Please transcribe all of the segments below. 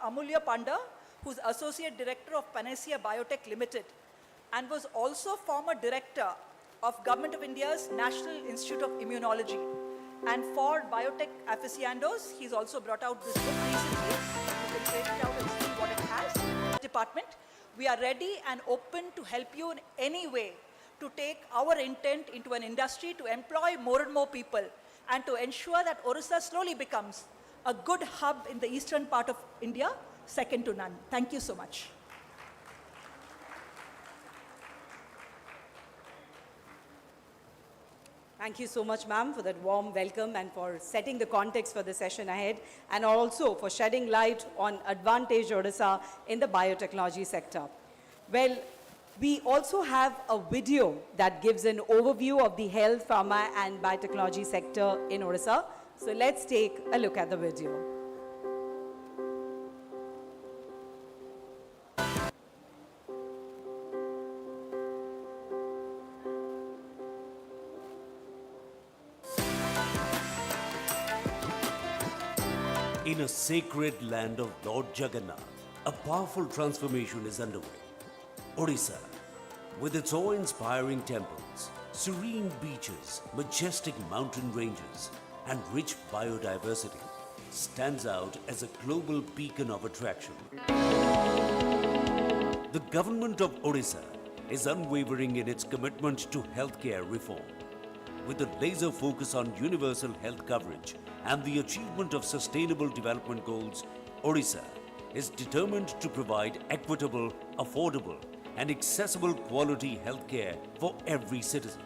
Amulya Panda, who's Associate Director of Panacea Biotech Limited, and was also former Director of Government of India's National Institute of Immunology. And for biotech aficionados, he's also brought out this book recently. You can check it out and see what it has. Department, we are ready and open to help you in any way to take our intent into an industry to employ more and more people and to ensure that Odisha slowly becomes a good hub in the eastern part of India, second to none. Thank you so much. Thank you so much, ma'am, for that warm welcome and for setting the context for the session ahead, and also for shedding light on Advantage Odisha in the biotechnology sector. Well, we also have a video that gives an overview of the health, pharma and biotechnology sector in Odisha. So let's take a look at the video. In a sacred land of Lord Jagannath, a powerful transformation is underway. Odisha, with its awe-inspiring temples, serene beaches, majestic mountain ranges, and rich biodiversity, stands out as a global beacon of attraction. The government of Odisha is unwavering in its commitment to healthcare reform. With a laser focus on universal health coverage and the achievement of sustainable development goals, Odisha is determined to provide equitable, affordable, and accessible quality healthcare for every citizen.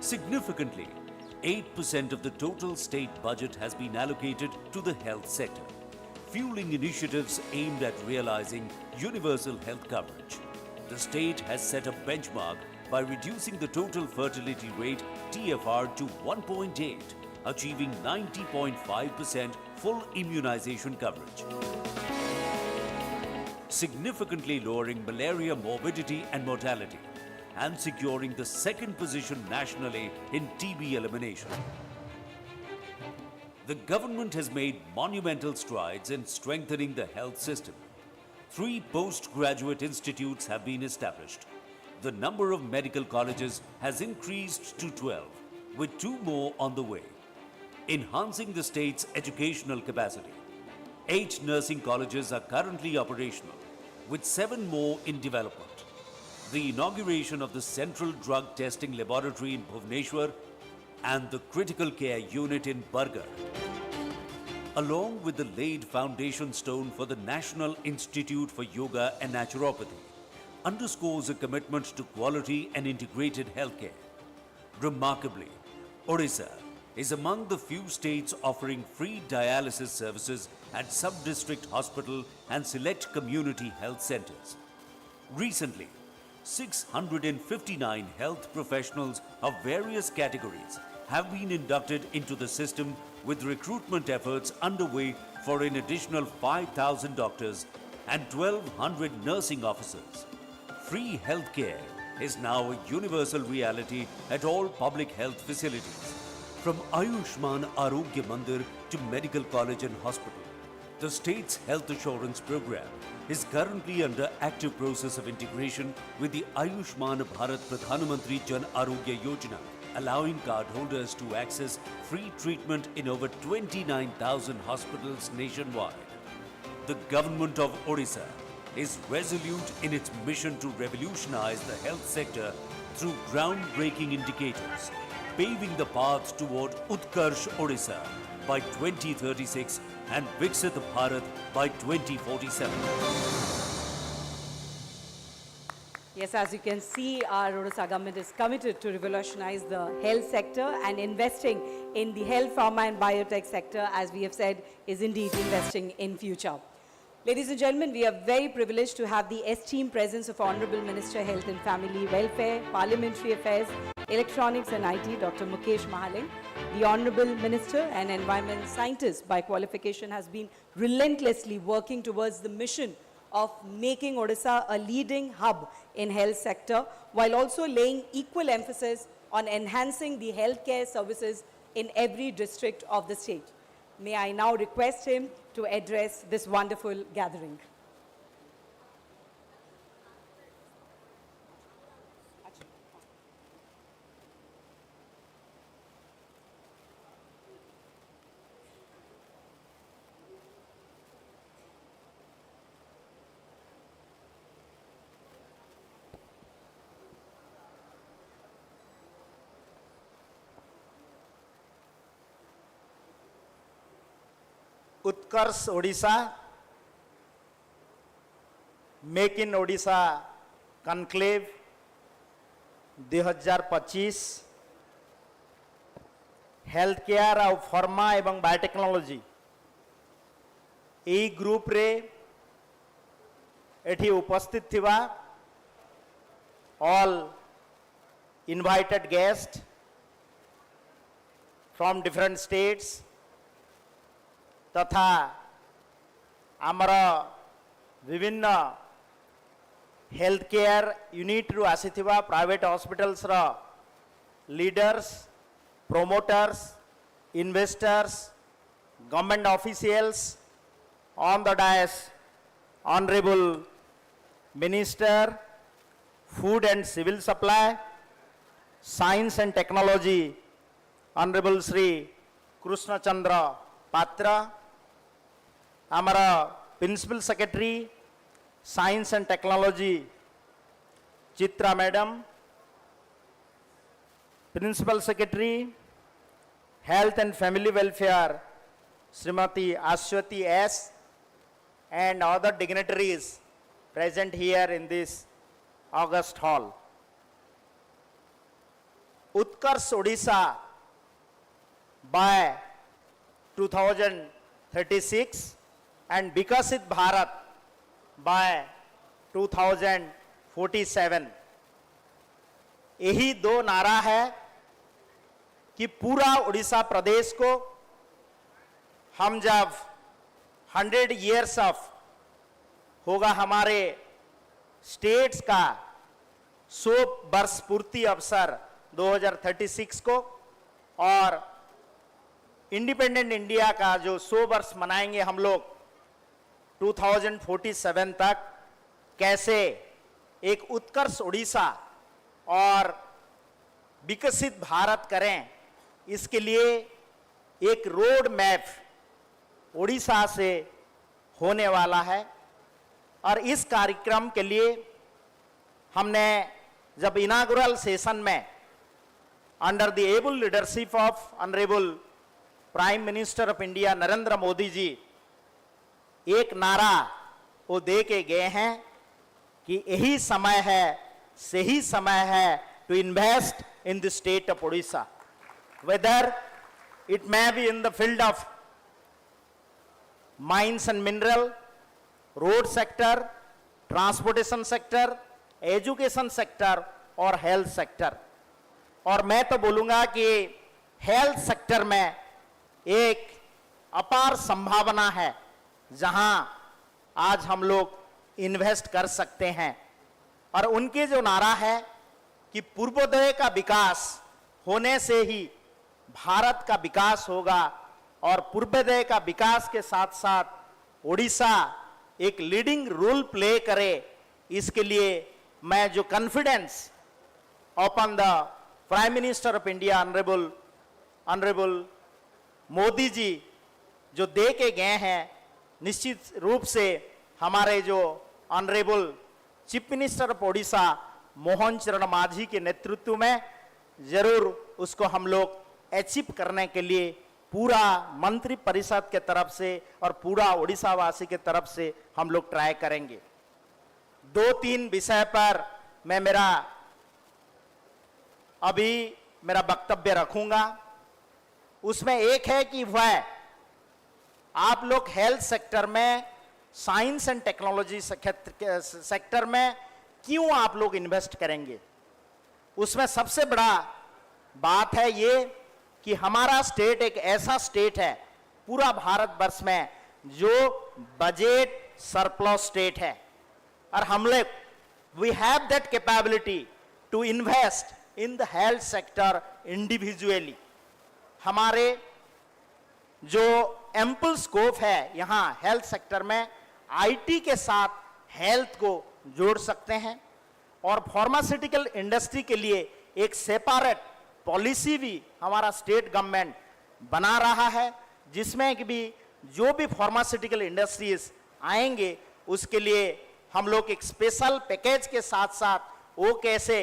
Significantly, 8% of the total state budget has been allocated to the health sector, fueling initiatives aimed at realizing universal health coverage. The state has set a benchmark by reducing the total fertility rate TFR to 1.8, achieving 90.5% full immunization coverage, significantly lowering malaria morbidity and mortality, and securing the second position nationally in TB elimination. The government has made monumental strides in strengthening the health system. 3 postgraduate institutes have been established. The number of medical colleges has increased to 12, with 2 more on the way, enhancing the state's educational capacity. 8 nursing colleges are currently operational, with 7 more in development. The inauguration of the Central Drug Testing Laboratory in Bhubaneswar and the Critical Care Unit in Bargarh, along with the laid foundation stone for the National Institute for Yoga and Naturopathy, underscores a commitment to quality and integrated healthcare. Remarkably, Odisha is among the few states offering free dialysis services at sub-district hospital and select community health centers. Recently, 659 health professionals of various categories have been inducted into the system, with recruitment efforts underway for an additional 5,000 doctors and 1,200 nursing officers. Free healthcare is now a universal reality at all public health facilities, from Ayushman Arogya Mandir to Medical College and Hospital. The state's health assurance program is currently under active process of integration with the Ayushman Bharat Pradhan Mantri Jan Arogya Yojana, allowing cardholders to access free treatment in over 29,000 hospitals nationwide. The government of Odisha is resolute in its mission to revolutionize the health sector through groundbreaking indicators, paving the path toward Utkarsh Odisha by 2036 and Viksit Bharat by 2047. Yes, as you can see, our Odisha government is committed to revolutionize the health sector, and investing in the health, pharma and biotech sector, as we have said, is indeed investing in future. Ladies and gentlemen, we are very privileged to have the esteemed presence of Honorable Minister Health and Family Welfare, Parliamentary Affairs, Electronics and IT, Dr. Mukesh Mahaling. The Honorable Minister, an environment scientist by qualification, has been relentlessly working towards the mission of making Odisha a leading hub in health sector, while also laying equal emphasis on enhancing the healthcare services in every district of the state. May I now request him to address this wonderful gathering. Utkarsh Odisha, make in Odisha conclave 2025 health care और pharma एवं biotechnology यही group रे एठी उपस्थित थिबा all invited guest from different states तथा आमर विभिन्न हेल्थ केयर यूनिट रु आसीथिबा private hospitals row leaders, promoters, investors, government officials, on the dais, Honorable Minister, Food and Civil Supply, Science and Technology, Honorable Sri Krishna Chandra Patra, Amara Principal Secretary, Science and Technology, Chitra Madam, Principal Secretary, Health and Family Welfare, Srimati Ashwati S, and other dignitaries present here in this August Hall. Utkarsh Odisha by 2036 and Bikasit Bharat by 2047. यही दो नारा है कि पूरा उड़ीसा प्रदेश को हम जब 100 years of होगा हमारे स्टेट्स का 100 वर्ष पूर्ति अवसर 2036 को और इंडिपेंडेंट इंडिया का जो 100 वर्ष मनाएंगे हम लोग 2047 तक, कैसे एक उत्कर्ष उड़ीसा और विकसित भारत करें, इसके लिए एक रोड मैप उड़ीसा से होने वाला है। और इस कार्यक्रम के लिए हमने जब इनागुरल सेशन में under the able leadership of honourable prime minister of India Narendra Modi ji एक नारा वो दे के गए हैं कि यही समय है, सही समय है to invest in the state of Odisha, whether it may be in the field of mines and mineral, road sector, transportation sector, education sector और health sector। और मैं तो बोलूँगा कि health sector में एक अपार संभावना है जहां आज हम लोग इन्वेस्ट कर सकते हैं। और उनके जो नारा है कि पूर्वोदय का विकास होने से ही भारत का विकास होगा और पूर्वोदय का विकास के साथ साथ ओडिशा एक लीडिंग रोल प्ले करे, इसके लिए मैं जो confidence upon the prime minister of India honourable Modi ji जो दे के गए हैं, निश्चित रूप से हमारे जो honourable chief minister of Odisha Mohan चरण मांझी के नेतृत्व में जरूर उसको हम लोग अचीव करने के लिए पूरा मंत्री परिषद के तरफ से और पूरा ओडिशा वासी के तरफ से हम लोग ट्राई करेंगे। 2-3 विषय पर मैं मेरा वक्तव्य रखूंगा। उसमें एक है कि वह आप लोग हेल्थ सेक्टर में, साइंस एंड टेक्नोलॉजी सेक्टर में क्यों आप लोग इन्वेस्ट करेंगे। उसमें सबसे बड़ा बात है ये कि हमारा स्टेट एक ऐसा स्टेट है पूरा भारतवर्ष में जो बजट सरप्लस स्टेट है और हम लोग we have that capability to invest in the health sector individually. हमारे जो एम्पल स्कोप है यहाँ हेल्थ सेक्टर में। आईटी के साथ हेल्थ को जोड़ सकते हैं और फार्मास्यूटिकल इंडस्ट्री के लिए एक सेपरेट पॉलिसी भी हमारा स्टेट गवर्नमेंट बना रहा है, जिसमें कि भी जो भी फार्मास्यूटिकल इंडस्ट्रीज आएंगे उसके लिए हम लोग एक स्पेशल पैकेज के साथ साथ वो कैसे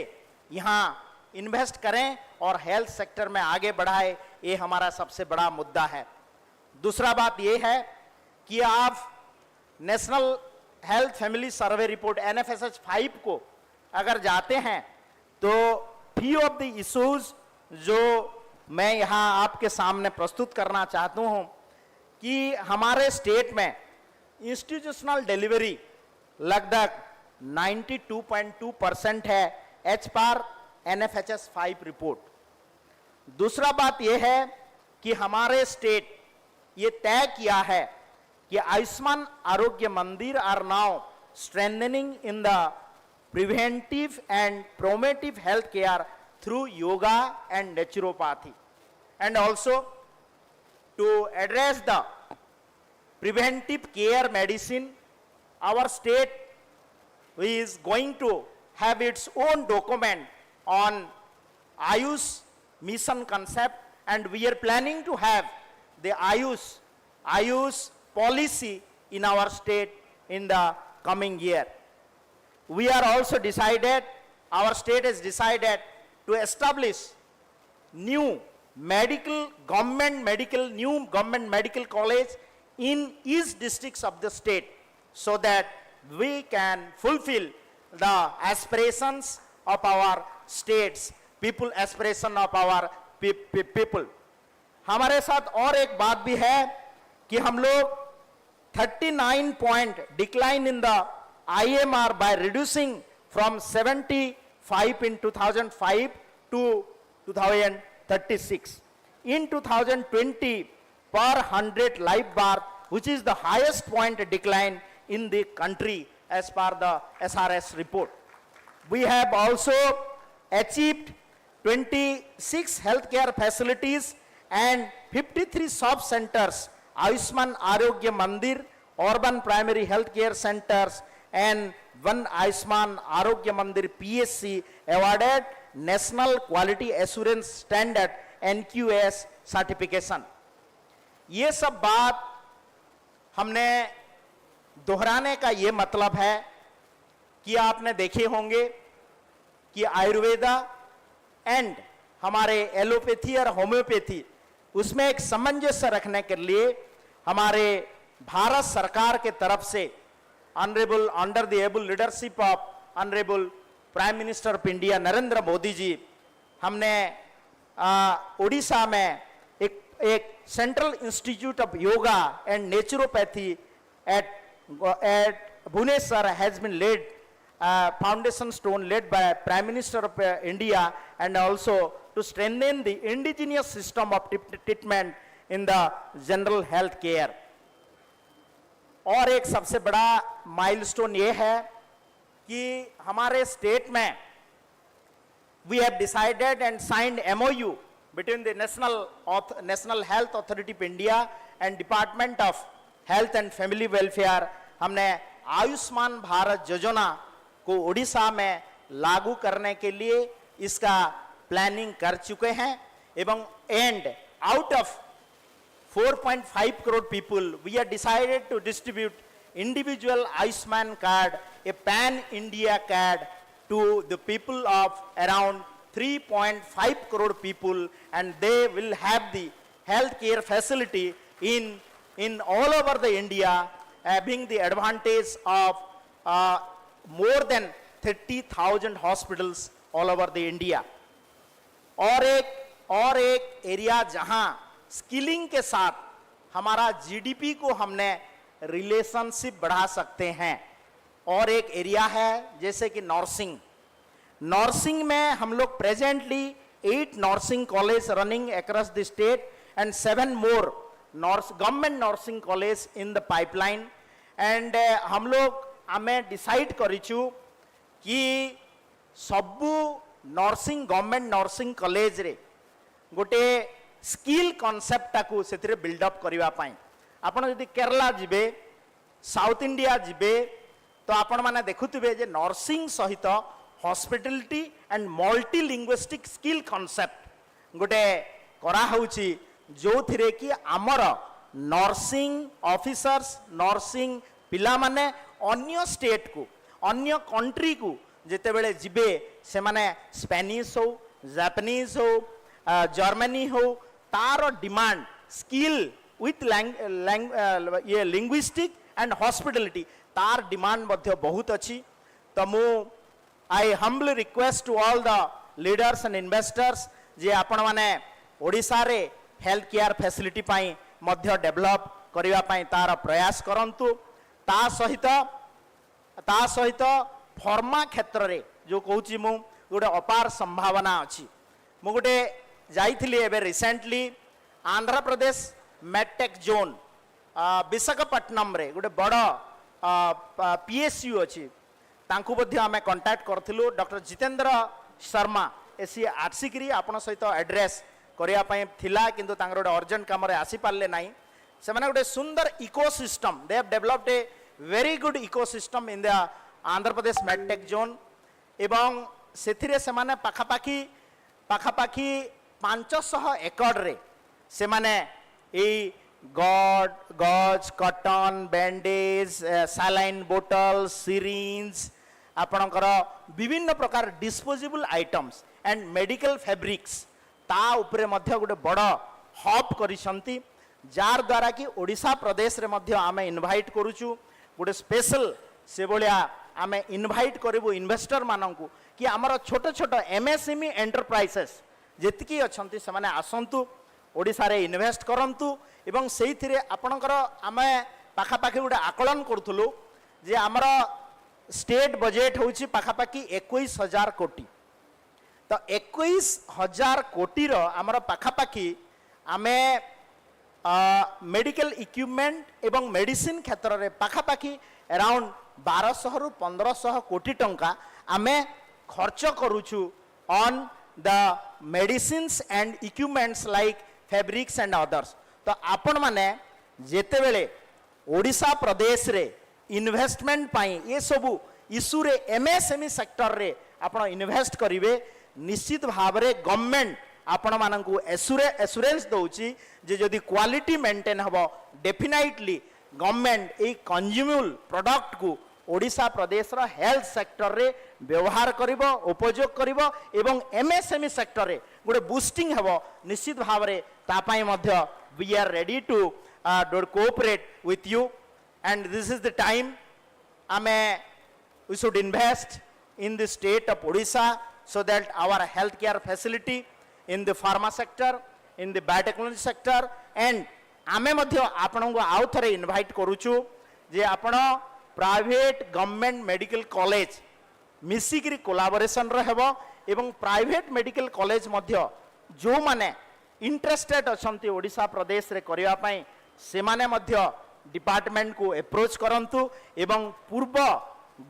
यहाँ इन्वेस्ट करें और हेल्थ सेक्टर में आगे बढ़ाए, ये हमारा सबसे बड़ा मुद्दा है। दूसरा बात ये है कि आप national health family survey report NFSH 5 को अगर जाते हैं तो फ्यू ऑफ द इश्यूज जो मैं यहाँ आपके सामने प्रस्तुत करना चाहता हूँ कि हमारे स्टेट में इंस्टीट्यूशनल डिलीवरी लगभग 92.2% है एज पर NFHS 5 रिपोर्ट। दूसरा बात यह है कि हमारे स्टेट ये तय किया है कि Ayushman Arogya Mandir are now strengthening in the preventive and promotive health care through yoga and naturopathy and also to address the preventive care medicine. Our state is going to have its own document on AYUSH mission concept, and we are planning to have the AYUSH policy in our state in the coming year. We are also decided, our state has decided to establish new government medical college in each districts of the state, so that we can fulfill the aspirations of our states, aspiration of our people. हमारे साथ और एक बात भी है कि हम लोग 39 point decline in the IMR by reducing from 75 in 2005 to 2036. In 2020, per 100 live birth, which is the highest point decline in the country as per the SRS report. We have also achieved 26 healthcare facilities and 53 sub-centers, Ayushman Arogya Mandir, urban primary healthcare centers, and one Ayushman Arogya Mandir PSC awarded National Quality Assurance Standard NQS certification. ये सब बात हमने दोहराने का ये मतलब है कि आपने देखे होंगे कि आयुर्वेदा एंड हमारे एलोपैथी और होम्योपैथी उसमें एक सामंजस्य रखने के लिए हमारे भारत सरकार के तरफ से honourable under the able leadership of honourable prime minister of India Narendra Modi ji, हमने ओडिशा में एक central institute of yoga and naturopathy at Bhubaneswar has been laid, foundation stone laid by Prime Minister of India, and also to strengthen the indigenous system of treatment in the general health care. और एक सबसे बड़ा milestone ये है कि हमारे state में we have decided and signed MOU between the National Health Authority of India and Department of Health and Family Welfare. हमने आयुष्मान भारत योजना को उड़ीसा में लागू करने के लिए इसका प्लानिंग कर चुके हैं एवं and out of 4.5 crore people, we are decided to distribute individual Ayushman card, a pan-India card, to the people of around 3.5 crore people, and they will have the health care facility in all over the India, having the advantage of more than 30,000 hospitals all over the India. और एक area जहां skilling के साथ हमारा GDP को हमने relationship बढ़ा सकते हैं, और एक एरिया है जैसे कि नर्सिंग में हम लोग presently 8 nursing college running across the state and 7 more government nursing college in the pipeline. And हम लोग हमें डिसाइड करिछु कि सबू नर्सिंग गवर्नमेंट नर्सिंग कॉलेज रे गोटे स्किल कॉन्सेप्ट टाकू से बिल्डअप करने पाई. आपण जदि केरला जिबे साउथ इंडिया जिबे तो आपण माने देखुथिबे जे नर्सिंग सहित hospitality and multi linguistic skill concept गोटे करा होउची जो थिरे कि आमर नर्सिंग ऑफिसर्स नर्सिंग पिला माने अन्य स्टेट को अन्य कंट्री को जेते बेले जिबे से माने स्पेनिश हो जापानीज हो जर्मनी हो तार डिमांड स्किल विथ ये लिंग्विस्टिक एंड हॉस्पिटैलिटी तार डिमांड मध्य बहुत अच्छी तो मु I humbly request to all the leaders and investors जे आपण माने ओडिशा रे हेल्थ केयर फैसिलिटी पाई मध्य डेवलप करिवा पाई तार प्रयास करंतु ता सहित फार्मा क्षेत्र रे जो कहूची मु गोटे अपार संभावना अच्छी मु गोटे जाइथिली एबे recently Andhra Pradesh medtech zone Visakhapatnam रे गोटे बड़ पीएसयू अच्छी तांकु मध्य आमे कांटेक्ट करथिलु डॉक्टर जितेंद्र शर्मा एसी आसिकरी आपण सहित एड्रेस करिया पई थिला किंतु तांगर गोटे अर्जेंट काम रे आसी पारले नाही से माने गोटे सुंदर ecosystem they have developed a very good ecosystem in the Andhra Pradesh medtech zone एवं सेथिरे से माने पाखापाखी 500 एकड़ रे से माने ए गज कॉटन बैंडेज सलाइन बोतल सिरिंज आपणकर विभिन्न प्रकार disposable items and medical fabrics ता उपरे मध्य गोटे बड़ हब करिसंती जार द्वारा कि ओडिशा प्रदेश रे मध्य आमे इनवाइट करूचु गोटे स्पेशल से भलिया आमे इनवाइट करिवु इन्वेस्टर मानंकु कि हमर छोट छोट एमएसएमई एंटरप्राइजेस जेतिकी अछंती से माने आसंतु ओडिशा रे इन्वेस्ट करंतु एवं सेहि थिरे आपणकर आमे पाखापाखि गोटे आकलन करूथुलु जे हमर स्टेट बजेट होउची पाखापाखि 21,000 कोटी तो 21,000 कोटी रो हमर पाखापाखि आमे मेडिकल इक्विपमेंट एवं मेडिसिन क्षेत्र रे पाखापाखि अराउंड 1200 रु 1500 कोटी टंका आमे खर्च करूछु on the medicines and equipments like fabrics and others तो आपण माने जेते बेले ओडिशा प्रदेश रे इन्वेस्टमेंट पाई ये सबू इशू रे एमएसएमई सेक्टर रे आपण इन्वेस्ट करिवे निश्चित भाव रे गवर्नमेंट आपण मानकू एसुरेंस दउची जे जदि क्वालिटी मेंटेन हबो डेफिनेटली गवर्नमेंट ए कंज्यूमेबल प्रोडक्ट को ओडिशा प्रदेश रो हेल्थ सेक्टर रे व्यवहार करिवो उपयोग करिवो एवं एमएसएमई सेक्टर रे गोटे बूस्टिंग हबो निश्चित भाव रे ता पई मध्य we are ready to cooperate with you and this is the time आमे we should invest in the state of Odisha so that our healthcare facility in the pharma sector in the biotechnology sector and आमे मध्य आपन को आउ थरे invite करूछु जे आपण private government medical college मिसिकरी कोलाबोरेशन रहबो एवं प्राइवेट मेडिकल कॉलेज मध्य जो माने इंटरेस्टेड अछंती ओडिशा प्रदेश रे करिया पई से माने मध्य डिपार्टमेंट को अप्रोच करंतु एवं पूर्व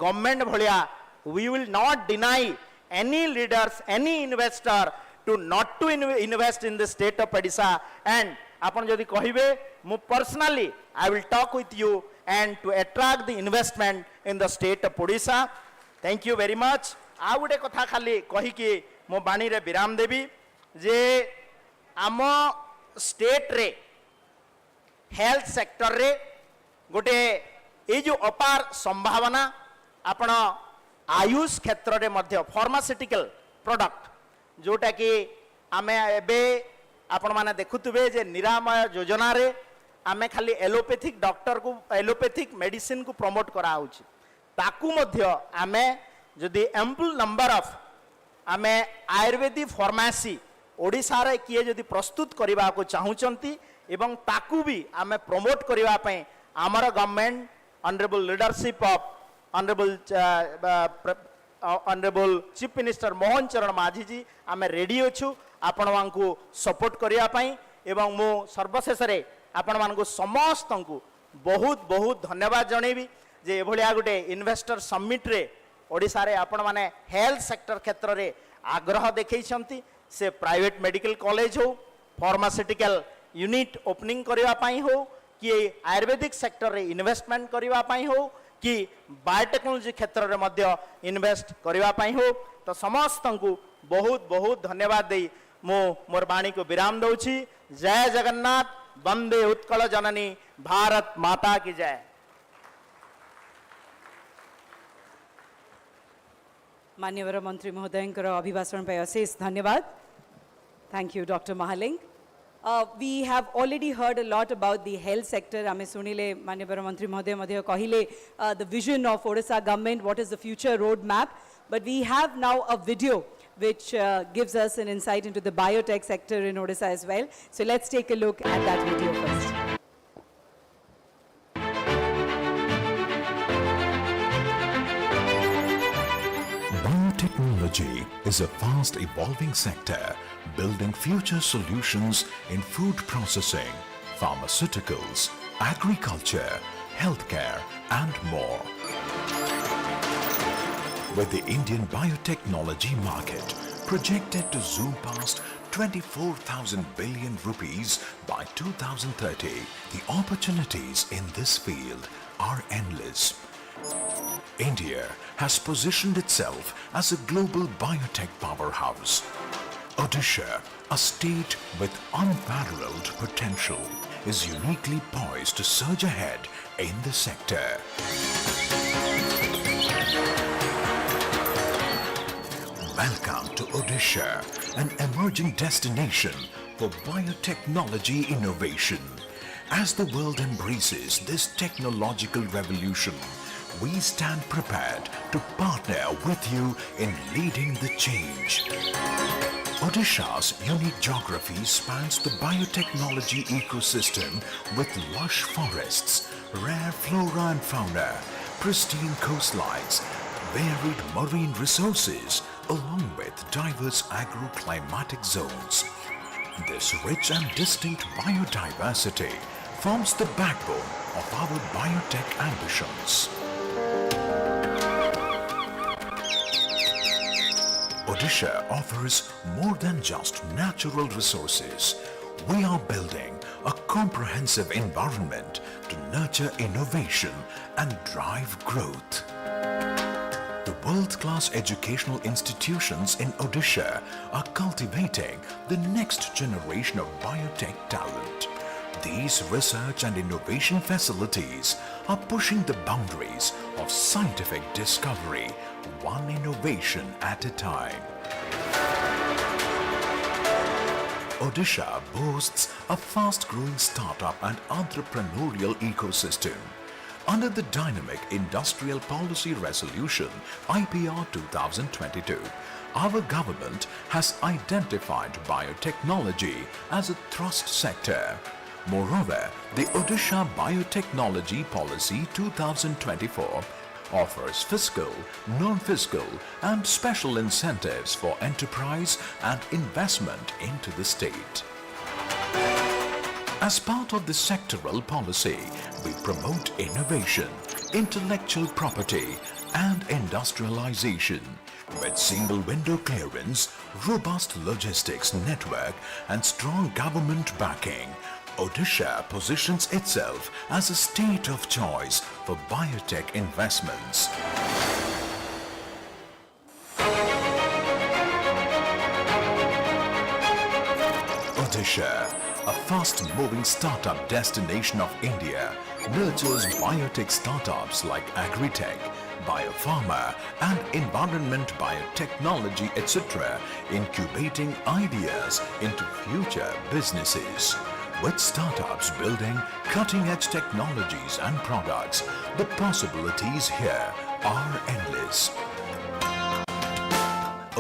गवर्नमेंट भलिया we will not deny any leaders, any investor to not to invest in the state of Odisha and अपन जदि कहिबे मु personally I will talk with you and to attract the investment in the state of Odisha. Thank you very much. आ गुटे कथा खाली कहि कि मो बाणी रे विराम देबी जे आम स्टेट रे हेल्थ सेक्टर रे गोटे ए जो अपार संभावना आपण आयुष क्षेत्र रे मध्य फार्मास्यूटिकल प्रोडक्ट जोटा कि आमे एबे आपण माने देखुतबे जे निरामय योजना रे आमे खाली एलोपैथिक डॉक्टर को एलोपैथिक मेडिसिन को प्रमोट करा होची ताकू मध्य आमे जदि एम्पल नंबर ऑफ आमे आयुर्वेदिक फार्मेसी ओडिशा रे किए जदि प्रस्तुत करबा को चाहूचंती एवं ताकू भी आमे प्रमोट करबा पई हमर government honourable leadership of honourable chief minister Mohan चरण माझी जी आमे रेडी अछु आपण मानकू सपोर्ट करिया पई एवं मो सर्वशेष रे आपण मानकू समस्त को बहुत बहुत धन्यवाद जणेबी जे एभलिया गुटे इन्वेस्टर समिट रे ओडिशा रे आपण माने हेल्थ सेक्टर क्षेत्र रे आग्रह देखैछंती से प्राइवेट मेडिकल कॉलेज हो फार्मास्यूटिकल यूनिट ओपनिंग करिया पई हो कि आयुर्वेदिक सेक्टर रे इन्वेस्टमेंट करबा पई हो कि बायोटेक्नोलॉजी क्षेत्र रे मध्य इन्वेस्ट करबा पई हो तो समस्त को बहुत बहुत धन्यवाद दे मो मोर वाणी को विराम दउछि। जय जगन्नाथ, वंदे उत्कल जननी, भारत माता की जय। मान्यवर मंत्री महोदयंकर अभिभाषण पे अशेष धन्यवाद। Thank you, Dr. Mahaling. We have already heard a lot about the health sector. Ame sunile माननीय मंत्री महोदय मध्य कहिले the vision of Odisha government, what is the future roadmap. But we have now a video which gives us an insight into the biotech sector in Odisha as well. So let's take a look at that video first. Biotechnology is a fast evolving sector building future solutions in food processing, pharmaceuticals, agriculture, healthcare and more. With the Indian biotechnology market projected to zoom past 24,000 billion rupees by 2030, the opportunities in this field are endless. India has positioned itself as a global biotech powerhouse. Odisha, a state with unparalleled potential, is uniquely poised to surge ahead in the sector. Welcome to Odisha, an emerging destination for biotechnology innovation. As the world embraces this technological revolution, we stand prepared to partner with you in leading the change. Odisha's unique geography spans the biotechnology ecosystem with lush forests, rare flora and fauna, pristine coastlines, varied marine resources, along with diverse agroclimatic zones. This rich and distinct biodiversity forms the backbone of our biotech ambitions. Odisha offers more than just natural resources. We are building a comprehensive environment to nurture innovation and drive growth. The world-class educational institutions in Odisha are cultivating the next generation of biotech talent. These research and innovation facilities are pushing the boundaries of scientific discovery, one innovation at a time. Odisha boasts a fast-growing startup and entrepreneurial ecosystem. Under the Dynamic Industrial Policy Resolution IPR 2022, our government has identified biotechnology as a thrust sector. Moreover, the Odisha Biotechnology Policy 2024 offers fiscal, non-fiscal and special incentives for enterprise and investment into the state. As part of the sectoral policy, we promote innovation, intellectual property and industrialization. With single window clearance, robust logistics network and strong government backing, Odisha positions itself as a state of choice for biotech investments. Odisha, a fast-moving startup destination of India, nurtures biotech startups like Agritech, Biopharma and Environment Biotechnology, etc., incubating ideas into future businesses. With startups building cutting-edge technologies and products, the possibilities here are endless.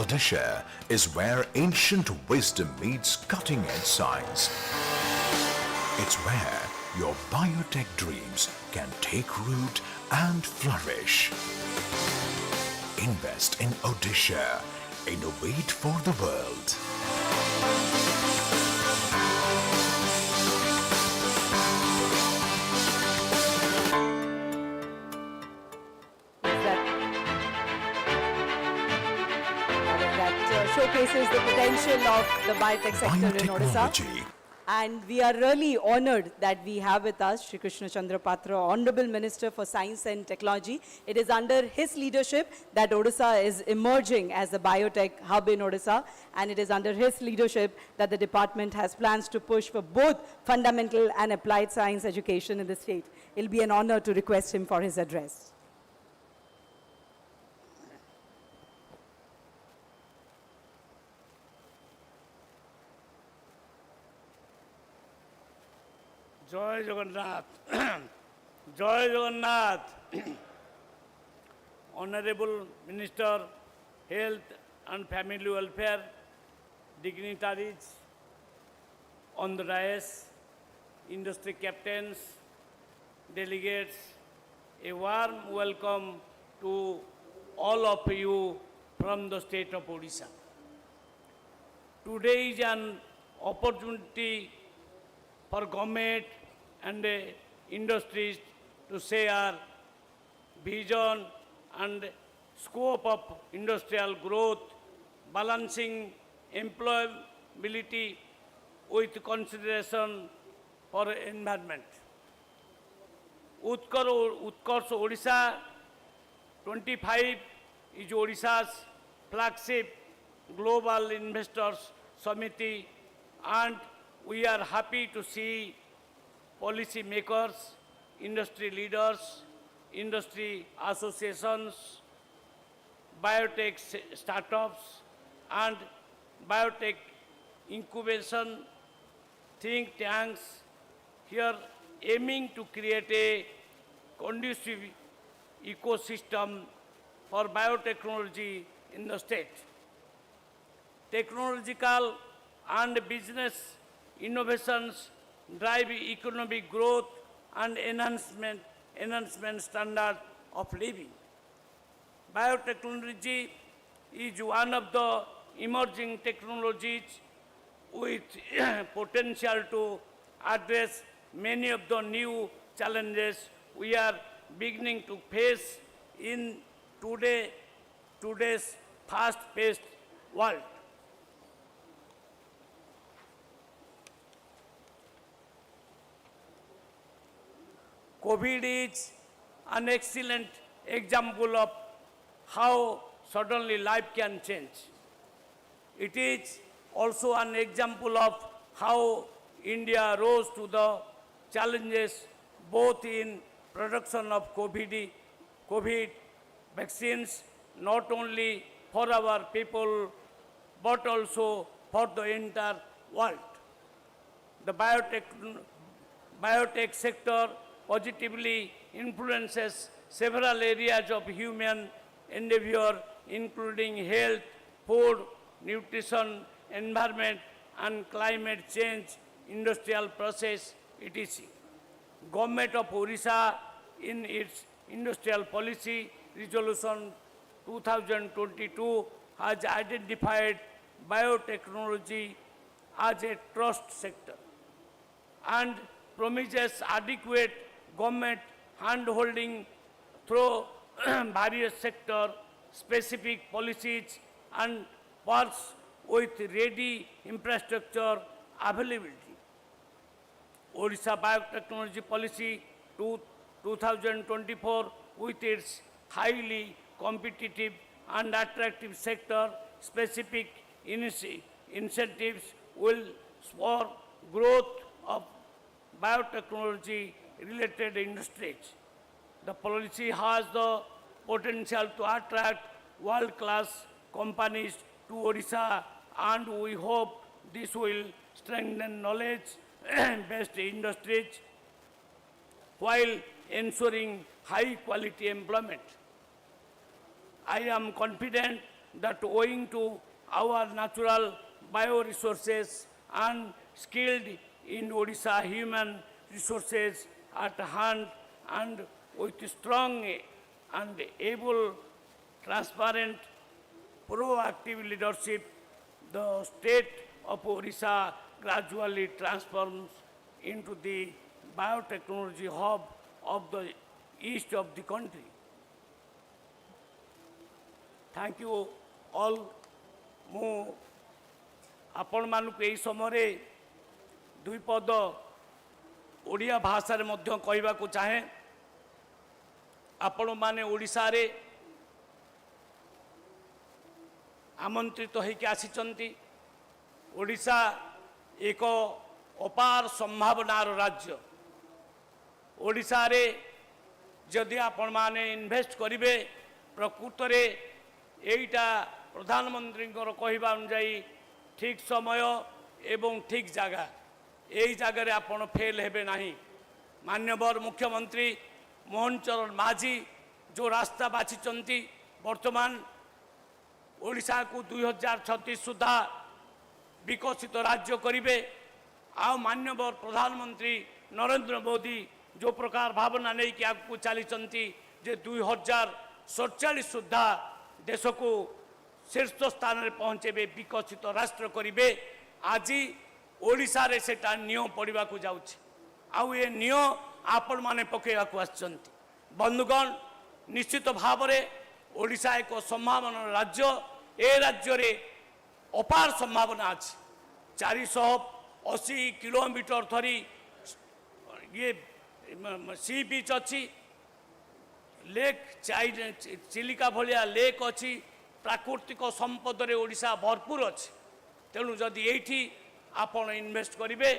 Odisha is where ancient wisdom meets cutting-edge science. It's where your biotech dreams can take root and flourish. Invest in Odisha. Innovate for the world. That showcases the potential of the biotech sector in Odisha. Biotechnology And we are really honored that we have with us Shri Krishna Chandra Patra, Honorable Minister for Science and Technology. It is under his leadership that Odisha is emerging as a biotech hub in Odisha, and it is under his leadership that the department has plans to push for both fundamental and applied science education in the state. It will be an honor to request him for his address. जय जगन्नाथ जय Jagannath Honorable Minister, Health and Family Welfare, dignitaries on the dais, industry captains, delegates, a warm welcome to all of you from the state of Odisha. Today is an opportunity for government and industries to share vision and scope of industrial growth, balancing employability with consideration for environment. Utkarsh Odisha 25 is Odisha's flagship global investors summit, and we are happy to see policy makers, industry leaders, industry associations, biotech startups, and biotech incubation think tanks here aiming to create a conducive ecosystem for biotechnology in the state. Technological and business innovations drive economic growth and enhancement standard of living. Biotechnology is one of the emerging technologies with potential to address many of the new challenges we are beginning to face in today's fast-paced world. COVID is an excellent example of how suddenly life can change. It is also an example of how India rose to the challenges both in production of COVID vaccines, not only for our people, but also for the entire world. The biotech sector positively influences several areas of human endeavor, including health, food, nutrition, environment, and climate change, industrial process, etc. Government of Odisha, in its industrial policy resolution 2022, has identified biotechnology as a trust sector and promises adequate government hand-holding through various sector-specific policies and works with ready infrastructure availability. Odisha Biotechnology Policy 2024, with its highly competitive and attractive sector-specific incentives, will spur growth of biotechnology-related industries. The policy has the potential to attract world-class companies to Odisha, and we hope this will strengthen knowledge-based industries while ensuring high-quality employment. I am confident that owing to our natural bioresources and skilled in Odisha human resources at hand, and with strong and able, transparent, proactive leadership, the state of Odisha gradually transforms into the biotechnology hub of the east of the country. Thank you all. ମୁଁ ଆପଣମାନଙ୍କୁ ଏହି ସମୟରେ दुई पद ओडिया भाषा रे मध्य कहबा को चाहे आपण माने ओडिशा रे आमंत्रित होइके आसीचंती। ओडिशा एक अपार संभावनार राज्य। ओडिशा रे जदि आपण माने इन्वेस्ट करिवे प्रकृत रे एइटा प्रधानमंत्री कहबा अनुଯାୟୀ ठीक समय एवं ठीक जगह यही जगह रे आपण फेल हेबे नहीं। मान्यवर मुख्यमंत्री मोहन चरण माझी जो रास्ता बाछिचंती वर्तमान ओडिशा को 2036 सुधा विकसित राज्य करिवे। आ मान्यवर प्रधानमंत्री नरेंद्र मोदी जो प्रकार भावना नहीं कि आगू चली जे 2047 सुधा देश को शीर्ष स्थान में पहुँचे विकसित राष्ट्र करिवे। आज ओडिशा रे सेटा नियो पड़वा को जाउछि। आउ ये नियो आपण माने पकेवा को आछंती। बंधुगण निश्चित भाव रे ओडिशा एक संभावना राज्य। ए राज्य रे अपार संभावना अछि। 480 किलोमीटर धरी ये सी बीच अच्छी लेक चिलिका भलिया लेक अच्छी प्राकृतिक संपद रे ओडिशा भरपूर अच्छी। तेणु जदि एठी आपण इन्वेस्ट करिवे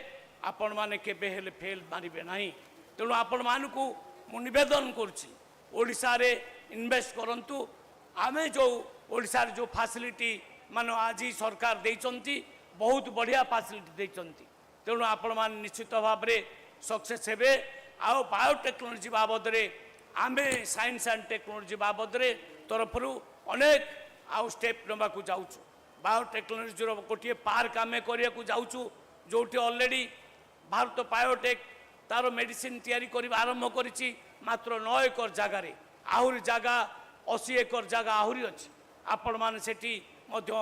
आपण माने केबे हेले फेल मारिबे नाही। तेणु आपण मानकु मु निवेदन करूछि ओडिशा रे इन्वेस्ट करंतु। आमे जो ओडिशा रे जो फैसिलिटी मानो आज सरकार देइचंती बहुत बढ़िया फैसिलिटी देइचंती। तेणु आपण मान निश्चित भाव रे सक्सेस हेबे। आ बायोटेक्नोलॉजी बाबद रे आमे साइंस एंड टेक्नोलॉजी बाबद रे तरफरु अनेक आउ स्टेप नबा को जाउछु। बायोटेक्नोलॉजी रो गोटे पार्क आमे करिया को जाउछु जोटी ऑलरेडी भारत बायोटेक तार मेडिसिन तैयारी करिबा आरंभ करिछि। मात्र 9 एकर जगह रे आहुरी जगह 80 एकर जगह आहुरी अछि। आपण माने सेठी मध्य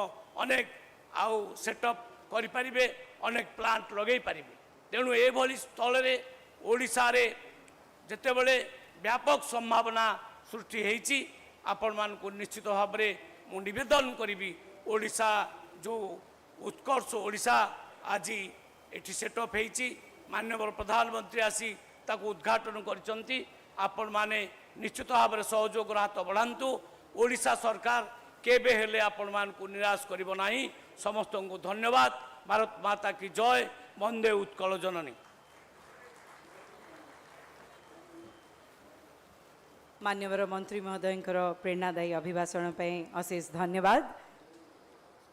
अनेक आउ सेटअप करि परिबे अनेक प्लांट लगै परिबे। तेणु ए भली स्थल रे ओडिशा रे जते बेले व्यापक संभावना सृष्टि हेछि। आपण मान को निश्चित भाव रे मु निवेदन करिबी ओडिशा जो उत्कर्ष ओडिशा आज एठी सेटअप हेछि। माननीय प्रधानमंत्री आसी ताको उद्घाटन करिसंती। आपण माने निश्चित भाव रे सहयोग हाथ बढ़ांतु। ओडिशा सरकार केबे हेले आपण मान को निराश करिवो नाही। समस्त को धन्यवाद। भारत माता की जय। वंदे उत्कल जननी। मान्यवर मंत्री महोदय प्रेरणादायी अभिभाषण पे अशेष धन्यवाद।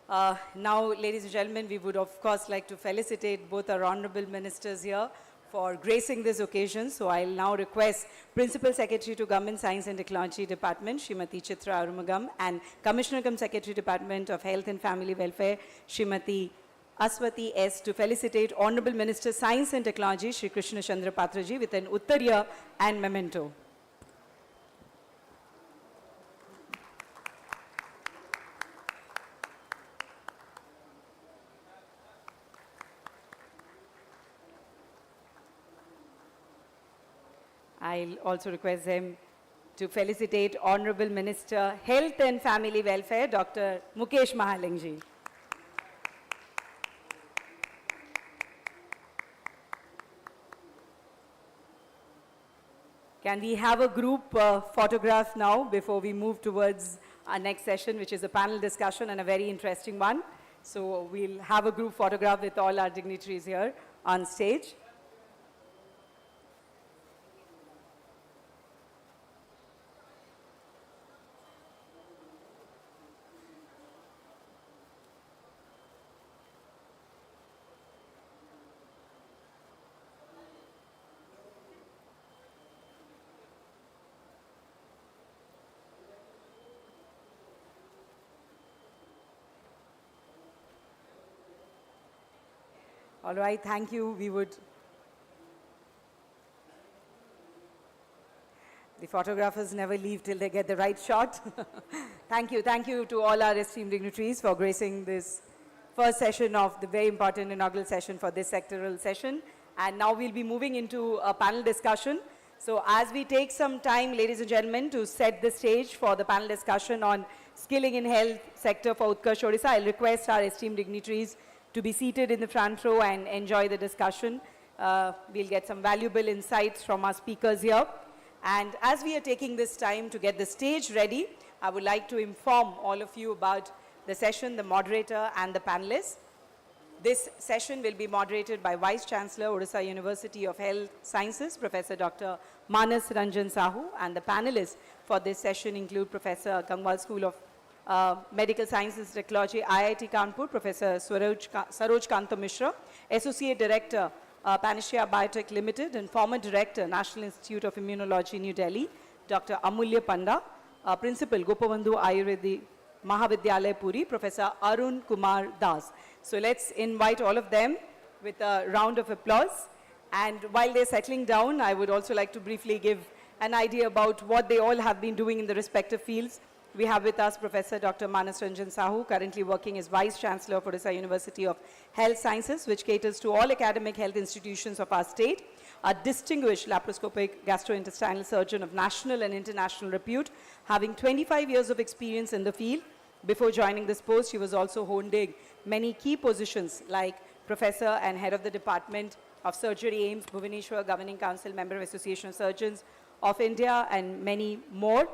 Now, ladies and gentlemen, we would of course like to felicitate both our honorable ministers here for gracing this occasion. So I'll now request Principal Secretary to Government Science and Technology Department, Srimati Chitra Arumugam, and Commissioner cum Secretary Department of Health and Family Welfare, Srimati Aswati S, to felicitate Honorable Minister Science and Technology, Shri Krishna Chandra Patraji, with an Uttariya and memento. I'll also request them to felicitate Honorable Minister Health and Family Welfare, Dr. Mukesh Mahalingji. Can we have a group photograph now before we move towards our next session, which is a panel discussion and a very interesting one. So we'll have a group photograph with all our dignitaries here on stage. All right, thank you. We would... The photographers never leave till they get the right shot. Thank you to all our esteemed dignitaries for gracing this first session of the very important inaugural session for this sectoral session. And now we'll be moving into a panel discussion. So as we take some time, ladies and gentlemen, to set the stage for the panel discussion on skilling in health sector for Utkarsh Odisha, I'll request our esteemed dignitaries to be seated in the front row and enjoy the discussion. We'll get some valuable insights from our speakers here. And as we are taking this time to get the stage ready, I would like to inform all of you about the session, the moderator and the panelists. This session will be moderated by Vice Chancellor, Odisha University of Health Sciences, Professor Dr. Manas Ranjan Sahu, and the panelists for this session include Professor Gangwal School of Medical Sciences and Technology, IIT Kanpur, Professor Saroj Kanta Mishra, Associate Director, Panacea Biotech Limited, and former Director, National Institute of Immunology, New Delhi, Dr. Amulya Panda, Principal, Gopabandhu Ayurvedic Mahavidyalaya Puri, Professor Arun Kumar Das. So let's invite all of them with a round of applause. And while they're settling down, I would also like to briefly give an idea about what they all have been doing in the respective fields. We have with us Professor Dr. Manas Ranjan Sahu, currently working as Vice Chancellor of Odisha University of Health Sciences, which caters to all academic health institutions of our state. A distinguished laparoscopic gastrointestinal surgeon of national and international repute, having 25 years of experience in the field. Before joining this post, he was also holding many key positions like Professor and Head of the Department of Surgery, AIMS, Bhubaneswar, Governing Council, Member of Association of Surgeons of India, and many more.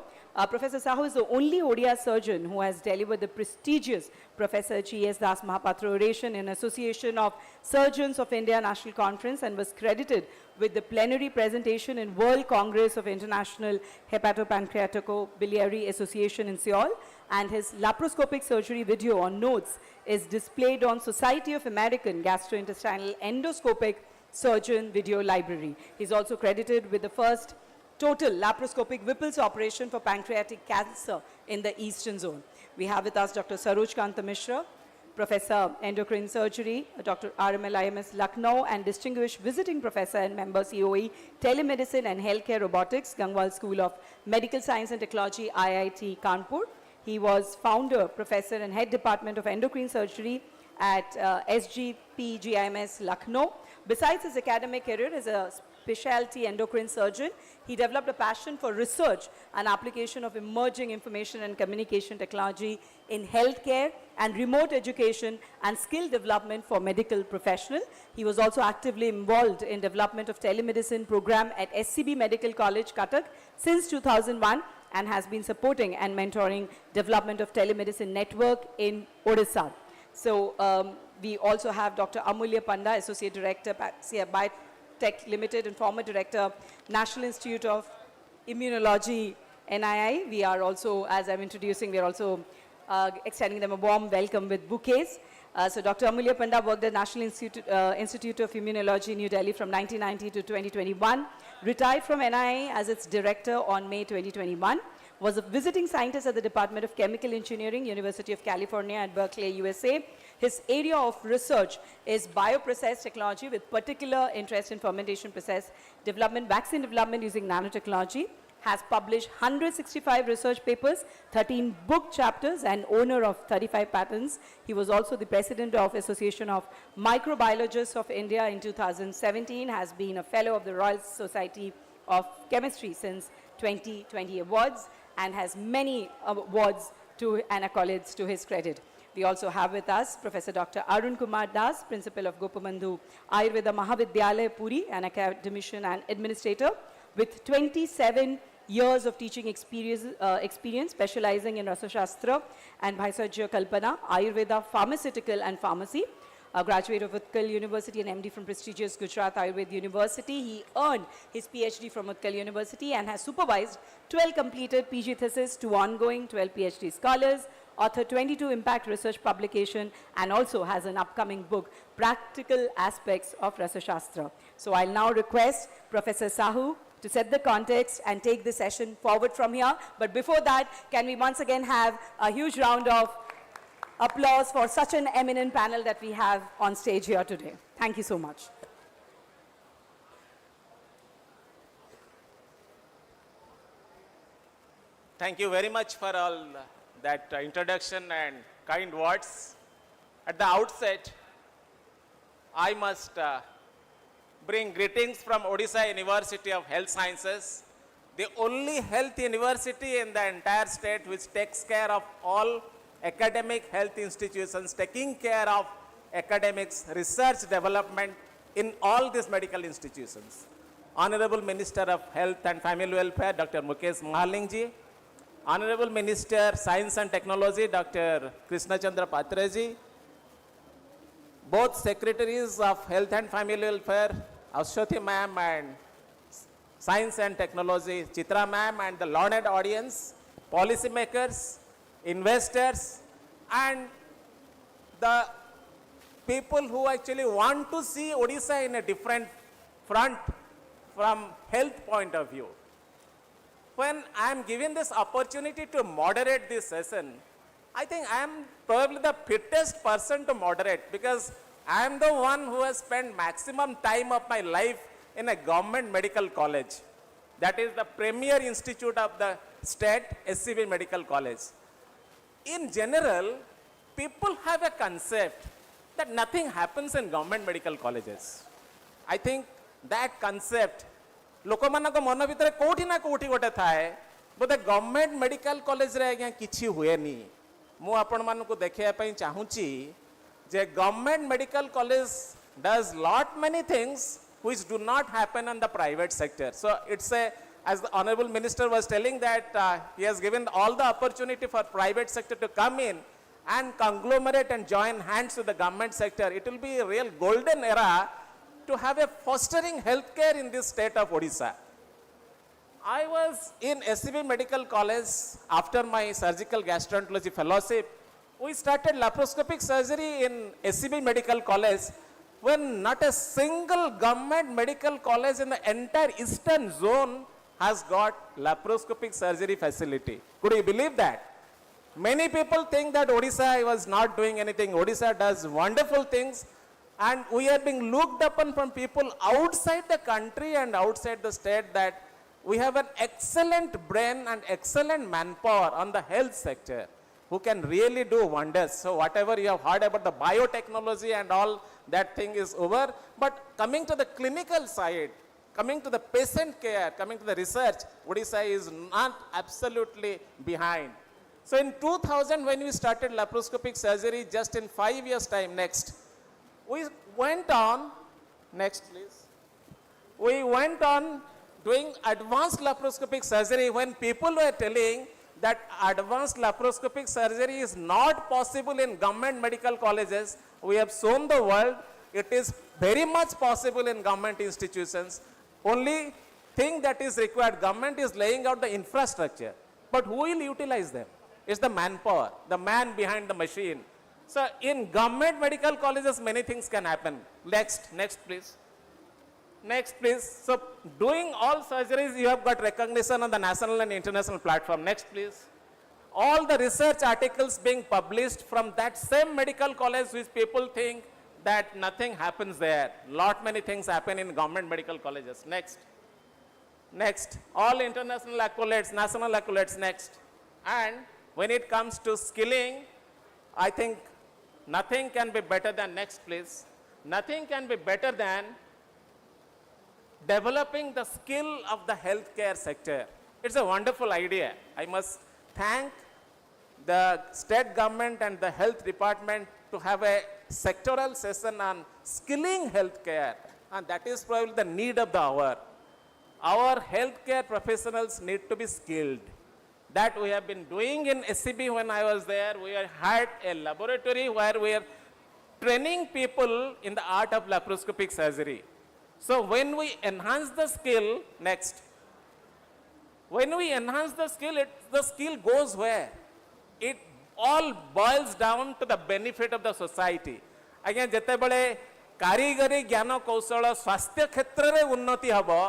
Professor Sahu is the only ODIA surgeon who has delivered the prestigious Professor G.S. Das Mahapatra Oration in Association of Surgeons of India National Conference and was credited with the plenary presentation in World Congress of International Hepatopancreatico-Biliary Association in Seoul, and his laparoscopic surgery video on notes is displayed on Society of American Gastrointestinal Endoscopic Surgeon Video Library. He's also credited with the first total laparoscopic Whipple's operation for pancreatic cancer in the Eastern Zone. We have with us Dr. Saroj Kanta Mishra, Professor Endocrine Surgery, Dr. RMLIMS Lucknow, and Distinguished Visiting Professor and Member COE, Telemedicine and Healthcare Robotics, Gangwal School of Medical Science and Technology, IIT Kanpur. He was founder, professor, and head department of endocrine surgery at SGPGIMS Lucknow. Besides his academic career as a specialty endocrine surgeon, he developed a passion for research and application of emerging information and communication technology in healthcare and remote education and skill development for medical professionals. He was also actively involved in development of telemedicine program at SCB Medical College, Cuttack since 2001 and has been supporting and mentoring development of telemedicine network in Odisha. So we also have Dr. Amulya Panda, Associate Director, Biotech Limited, and former Director, National Institute of Immunology, NII. We are also, as I'm introducing, we are also extending them a warm welcome with bouquets. So Dr. Amulya Panda worked at National Institute of Immunology, New Delhi from 1990 to 2021, retired from NII as its director on May 2021, was a visiting scientist at the Department of Chemical Engineering, University of California at Berkeley, USA. His area of research is bioprocess technology with particular interest in fermentation process development, vaccine development using nanotechnology. Has published 165 research papers, 13 book chapters, and owner of 35 patents. He was also the president of Association of Microbiologists of India in 2017, has been a fellow of the Royal Society of Chemistry since 2020 awards, and has many awards and accolades to his credit. We also have with us Professor Dr. Arun Kumar Das, Principal of Gopabandhu Ayurveda Mahavidyalaya Puri, an academician and administrator with 27 years of teaching experience specializing in Rasa Shastra and Bhaisajya Kalpana, Ayurveda, Pharmaceutical and Pharmacy. A graduate of Utkal University and MD from prestigious Gujarat Ayurveda University. He earned his PhD from Utkal University and has supervised 12 completed PG theses, 2 ongoing, 12 PhD scholars, authored 22 impact research publication, and also has an upcoming book, Practical Aspects of Rasa Shastra. So I'll now request Professor Sahu to set the context and take the session forward from here. But before that, can we once again have a huge round of applause for such an eminent panel that we have on stage here today. Thank you so much. Thank you very much for all that introduction and kind words. At the outset, I must bring greetings from Odisha University of Health Sciences, the only health university in the entire state which takes care of all academic health institutions, taking care of academics, research development in all these medical institutions. Honorable Minister of Health and Family Welfare, Dr. Mukesh Mahalingji, Honorable Minister Science and Technology, Dr. Krishna Chandra Patreji, both Secretaries of Health and Family Welfare, Ashwati ma'am, and Science and Technology, Chitra ma'am, and the learned audience, policymakers, investors, and the people who actually want to see Odisha in a different front from health point of view. When I am given this opportunity to moderate this session, I think I am probably the fittest person to moderate, because I am the one who has spent maximum time of my life in a government medical college. That is the premier institute of the state, SCB Medical College. In general, people have a concept that nothing happens in government medical colleges. I think that concept, लोकमानक मन भितर कोठी ना कोठी गोटे थाए, बोधे government medical college रे आज्ञा किछि हुएनी. मु आपण मानकु देखिया पई चाहूची जे government medical college does lot many things which do not happen in the private sector. So it's a, as the Honorable Minister was telling that he has given all the opportunity for private sector to come in and conglomerate and join hands with the government sector. It will be a real golden era to have a fostering healthcare in this state of Odisha. I was in SCB Medical College after my surgical gastroenterology fellowship. We started laparoscopic surgery in SCB Medical College when not a single government medical college in the entire eastern zone has got laparoscopic surgery facility. Could you believe that? Many people think that Odisha was not doing anything. Odisha does wonderful things, and we are being looked upon from people outside the country and outside the state that we have an excellent brain and excellent manpower on the health sector who can really do wonders. So whatever you have heard about the biotechnology and all, that thing is over. But coming to the clinical side, coming to the patient care, coming to the research, Odisha is not absolutely behind. So in 2000, when we started laparoscopic surgery, just in 5 years' time, next, we went on, next please, we went on doing advanced laparoscopic surgery when people were telling that advanced laparoscopic surgery is not possible in government medical colleges. We have shown the world it is very much possible in government institutions. Only thing that is required, government is laying out the infrastructure, but who will utilize them? It's the manpower, the man behind the machine. So in government medical colleges, many things can happen. Next please. Next please. So doing all surgeries, you have got recognition on the national and international platform. Next please. All the research articles being published from that same medical college, which people think that nothing happens there. Lot many things happen in government medical colleges. Next. Next. All international accolades, national accolades. Next. And when it comes to skilling, I think nothing can be better than, next please, nothing can be better than developing the skill of the healthcare sector. It's a wonderful idea. I must thank the state government and the health department to have a sectoral session on skilling healthcare, and that is probably the need of the hour. Our healthcare professionals need to be skilled. That we have been doing in SCB when I was there. We had a laboratory where we are training people in the art of laparoscopic surgery. So when we enhance the skill, next, when we enhance the skill, the skill goes where? It all boils down to the benefit of the society. Again, jete bale karigari ज्ञान कौशल स्वास्थ्य क्षेत्र रे उन्नति हबो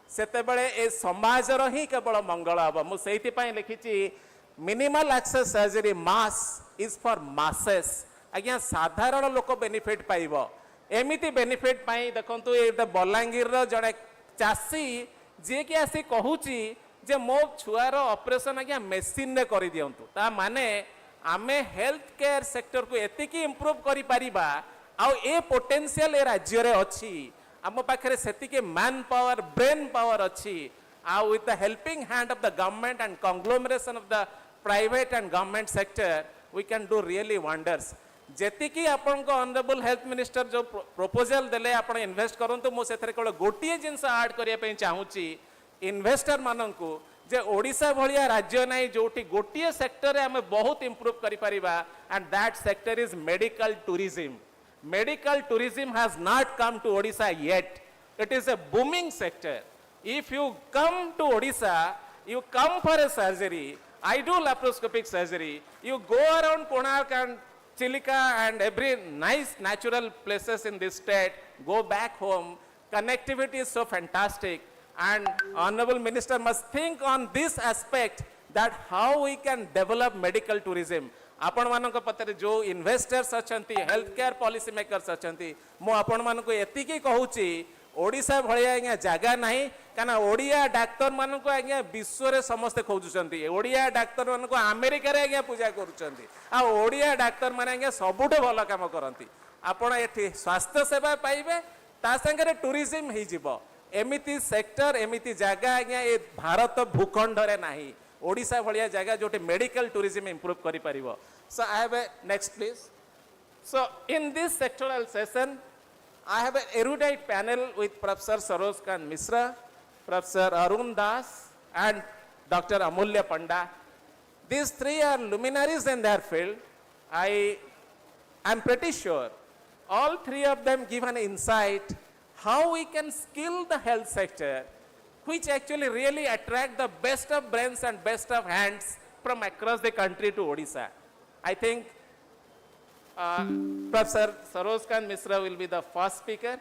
सेतेबेले ए समाजर ही केवल मंगल हबो. मु सेहिति पई लिखिछि minimal access surgery mass is for masses. आज्ञा साधारण लोक बेनिफिट पाइबो. एमिति बेनिफिट पाई देखंतु ए बलांगीर रो जणे चासी जे कि आसी कहूची जे मो छुआर ऑपरेशन आज्ञा मेसिन रे करि दियंतु. ता माने आमे हेल्थ केयर सेक्टर को एतिकी इंप्रूव करि परिबा आ ए पोटेंशियल ए राज्य रे अछि. आम पाखे सेतिके मैन पावर, ब्रेन पावर अच्छी. With the helping hand of the government and conglomeration of the private and government sector, we can do really wonders. जेतिकी आपण को ऑनरेबल हेल्थ मिनिस्टर जो प्रपोजल देले आपण इन्वेस्ट करंतु मो सेथरे केवल गोटिए जिंस ऐड करिया पई चाहूची इन्वेस्टर माननकु जे ओडिशा भलिया राज्य नाही जोटी गोटिए सेक्टर रे हमें बहुत इंप्रूव करि परिबा and that sector is medical tourism. Medical tourism has not come to Odisha yet. It is a booming sector. If you come to Odisha, you come for a surgery. I do laparoscopic surgery. You go around Konark and Chilika and every nice natural places in this state. Go back home. Connectivity is so fantastic. And Honorable Minister must think on this aspect that how we can develop medical tourism. आपण मानक पत्रे जो investors अछंती health care policy makers अछंती मो आपण मानक एतिकी कहूची ओडिशा भलिया आज्ञा जागा नाही काना ओडिया डाक्टर मानक आज्ञा विश्व रे समस्त खोजुचंती ओडिया डाक्टर मानक अमेरिका रे आज्ञा पूजा करूचंती आ ओडिया डाक्टर माने आज्ञा सबुठे भलो काम करंती आपण एठी स्वास्थ्य सेवा पाइबे ता संगे रे टूरिज्म ही जिवो एमिति सेक्टर एमिति जागा आज्ञा ए भारत भूखंड रे नाही ओडिशा भलिया जगह जोटे मेडिकल टूरिज्म इंप्रूव करि परिबो. So I have a next please. So in this sectoral session I have an erudite panel with Professor Sarojkant Mishra, Professor Arun Das and Dr. Amulya Panda. These three are luminaries in their field. I am pretty sure all three of them give an insight how we can skill the health sector which actually really attract the best of brains and best of hands from across the country to Odisha. I think Professor Sarojkant Mishra will be the first speaker,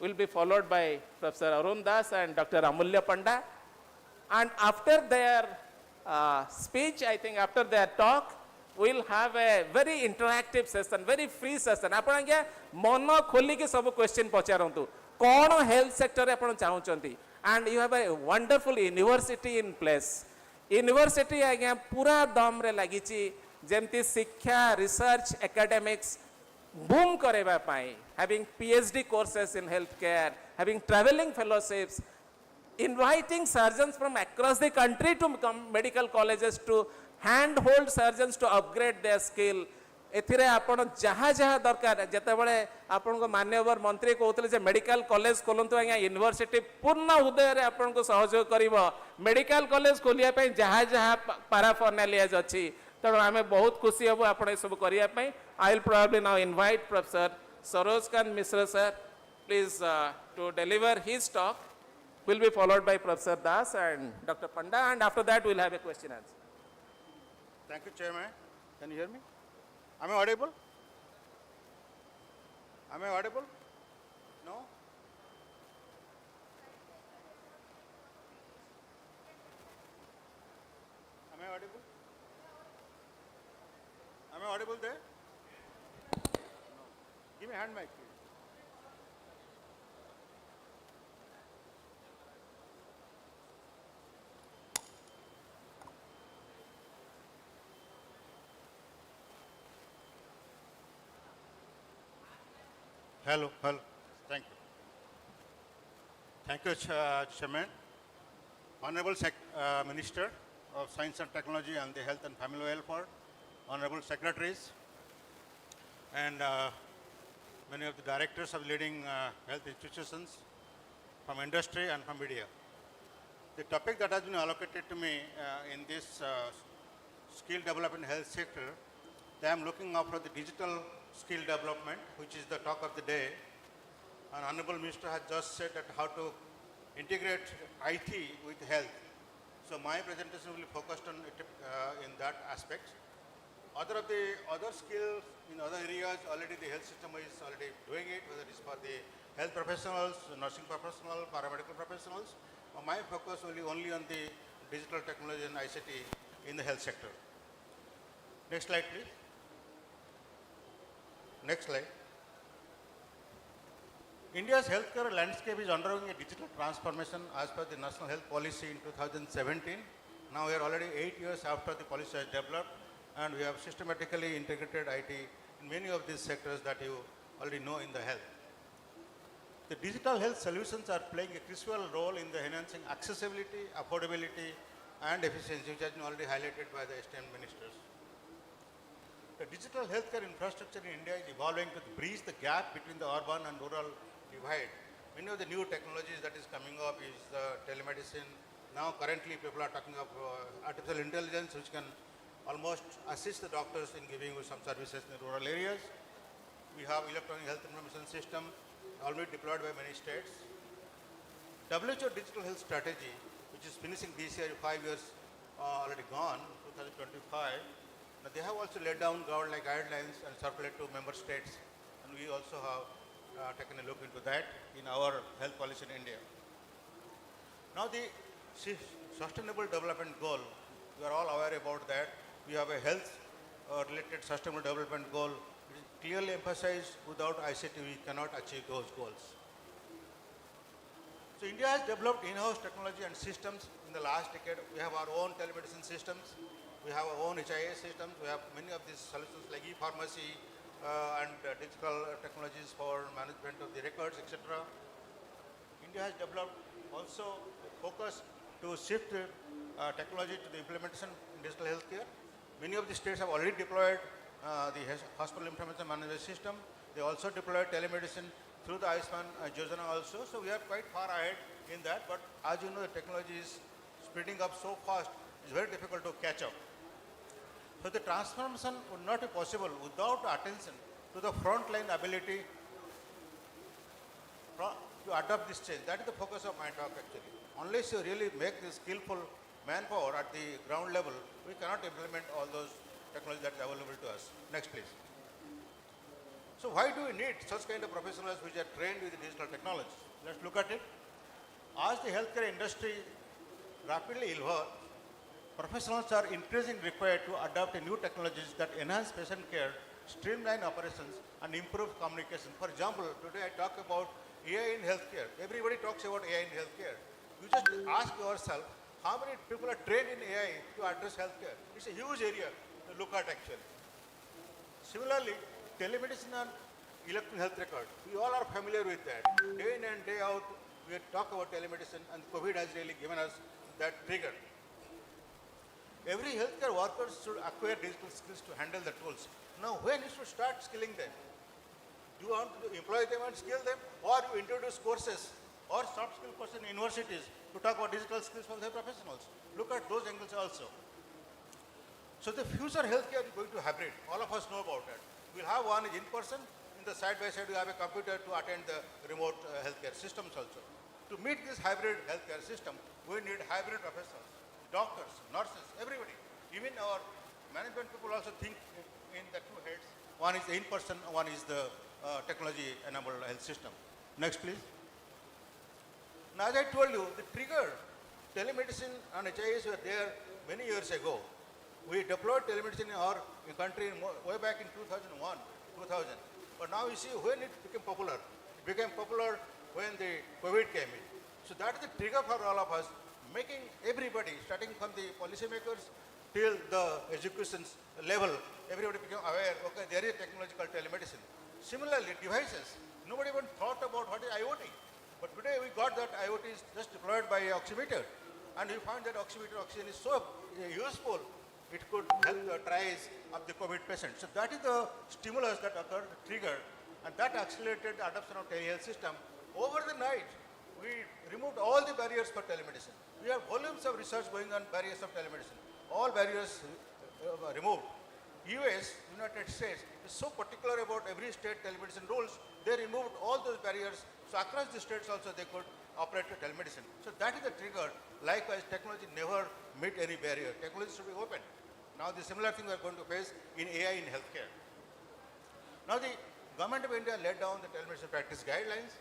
will be followed by Professor Arun Das and Dr. Amulya Panda. And after their speech, I think after their talk, we'll have a very interactive session, very free session. आपण आज्ञा मन खोली के सब question पचारंतु कौन health sector आपण चाहूचंती and you have a wonderful university in place. University आज्ञा पूरा दम रे लागिची जेमती शिक्षा research academics boom करेबा pi having PhD courses in healthcare, having traveling fellowships, inviting surgeons from across the country to come medical colleges to handhold surgeons to upgrade their skill. एथिरे आपण जहाँ जहाँ दरकार जेते बळे आपण को मान्यवर मंत्री कहउतले जे मेडिकल कॉलेज खोलंतु आज्ञा यूनिवर्सिटी पूर्ण हृदय रे आपण को सहयोग करिवो मेडिकल कॉलेज खोलिया पे जहाँ जहाँ पैराफर्नालियाज अछि तण आमे बहुत खुशी हबो आपण ए सब करिया पे. I will probably now invite Professor Sarojkant Mishra sir please to deliver his talk. Will be followed by Professor Das and Dr. Panda and after that we'll have a question answer. Thank you, Chairman. Can you hear me? Am I audible? Am I audible? No? Am I audible? Am I audible there? No. Give me a hand mic, please. Hello, hello. Thank you. Thank you, Chairman. Honorable Minister of Science and Technology and the Health and Family Welfare, Honorable Secretaries, and many of the directors of leading health institutions from industry and from media. The topic that has been allocated to me in this skill development health sector, I am looking out for the digital skill development, which is the talk of the day. And Honorable Minister has just said that how to integrate IT with health. So my presentation will be focused on it, in that aspect. Other skills in other areas, already the health system is already doing it, whether it is for the health professionals, nursing professionals, paramedical professionals. My focus will be only on the digital technology and ICT in the health sector. Next slide, please. Next slide. India's healthcare landscape is undergoing a digital transformation as per the National Health Policy in 2017. Now we are already 8 years after the policy has developed and we have systematically integrated IT in many of these sectors that you already know in the health. The digital health solutions are playing a crucial role in the enhancing accessibility, affordability and efficiency, which has been already highlighted by the esteemed ministers. The digital healthcare infrastructure in India is evolving to bridge the gap between the urban and rural divide. Many of the new technologies that is coming up is telemedicine. Now currently people are talking of artificial intelligence which can almost assist the doctors in giving you some services in the rural areas. We have electronic health information system already deployed by many states. WHO digital health strategy, which is finishing this year, 5 years already gone, 2025. Now they have also laid down guidelines and circulated to member states, and we also have taken a look into that in our health policy in India. Now the sustainable development goal, we are all aware about that. We have a health related sustainable development goal. It is clearly emphasized without ICT we cannot achieve those goals. So India has developed in-house technology and systems in the last decade. We have our own telemedicine systems. We have our own HIA systems. We have many of these solutions like e-pharmacy and digital technologies for management of the records, etc. India has developed also a focus to shift technology to the implementation in digital healthcare. Many of the states have already deployed the hospital information management system. They also deployed telemedicine through the AYUSHMAN Yojana also. So we are quite far ahead in that. But as you know, the technology is speeding up so fast, it's very difficult to catch up. So the transformation would not be possible without attention to the frontline ability to adapt this change. That is the focus of my talk actually. Unless you really make this skillful manpower at the ground level, we cannot implement all those technologies that are available to us. Next please. So why do we need such kind of professionals which are trained with digital technology? Let's look at it. As the healthcare industry rapidly evolves, professionals are increasingly required to adopt new technologies that enhance patient care, streamline operations, and improve communication. For example, today I talk about AI in healthcare. Everybody talks about AI in healthcare. You just ask yourself, how many people are trained in AI to address healthcare? It's a huge area to look at actually. Similarly, telemedicine and electronic health record. We all are familiar with that. Day in and day out, we talk about telemedicine, and COVID has really given us that trigger. Every healthcare worker should acquire digital skills to handle the tools. Now, when you should start skilling them? Do you want to employ them and skill them, or you introduce courses or soft skill courses in universities to talk about digital skills for the professionals? Look at those angles also. So the future healthcare is going to hybrid. All of us know about that. We'll have one in person. In the side by side, we have a computer to attend the remote healthcare systems also. To meet this hybrid healthcare system, we need hybrid professionals, doctors, nurses, everybody. Even our management people also think in the two heads. One is the in-person, one is the technology-enabled health system. Next, please. Now, as I told you, the trigger, telemedicine and HIS were there many years ago. We deployed telemedicine in our country way back in 2001, 2000. But now you see when it became popular. It became popular when the COVID came in. So that is the trigger for all of us, making everybody, starting from the policymakers till the education level, everybody became aware, okay, there is technological telemedicine. Similarly, devices. Nobody even thought about what is IoT. But today we got that IoT is just deployed by oximeter. And we found that oxygen is so useful, it could help the triage of the COVID patient. So that is the stimulus that occurred, the trigger, and that accelerated the adoption of telehealth system. Over the night, we removed all the barriers for telemedicine. We have volumes of research going on barriers of telemedicine. All barriers removed. US, United States, is so particular about every state telemedicine rules, they removed all those barriers. So across the states also they could operate telemedicine. So that is the trigger. Likewise, technology never meet any barrier. Technology should be open. Now the similar thing we are going to face in AI in healthcare. Now the Government of India laid down the telemedicine practice guidelines.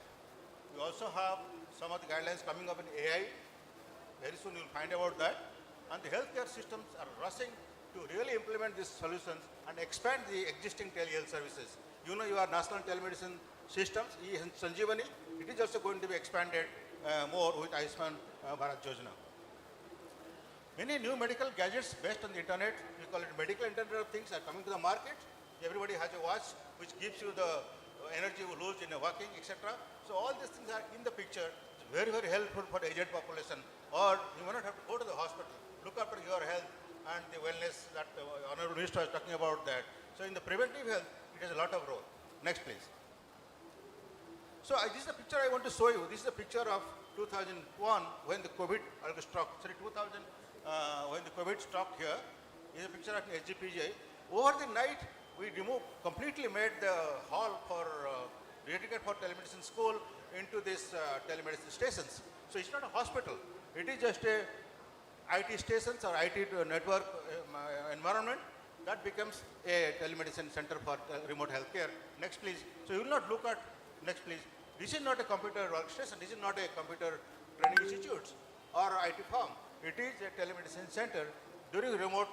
We also have some of the guidelines coming up in AI. Very soon you'll find about that. And the healthcare systems are rushing to really implement these solutions and expand the existing telehealth services. You know your national telemedicine systems, Sanjeevani, it is also going to be expanded more with AYUSHMAN Bharat Yojana. Many new medical gadgets based on the internet, we call it medical internet of things, are coming to the market. Everybody has a watch which gives you the energy you lose in walking, etc. So all these things are in the picture. It's very, very helpful for the aged population. Or you may not have to go to the hospital. Look after your health and the wellness that Honorable Minister was talking about that. So in the preventive health, it has a lot of role. Next, please. So this is the picture I want to show you. This is a picture of 2001 when the COVID struck. Sorry, 2000 when the COVID struck here. This is a picture of SGPJ. Over the night, we completely made the hall for dedicated for telemedicine school into this telemedicine stations. So it's not a hospital. It is just a IT stations or IT network environment that becomes a telemedicine center for remote healthcare. Next, please. So you will not look at, next, please. This is not a computer workstation. This is not a computer training institute or IT firm. It is a telemedicine center during remote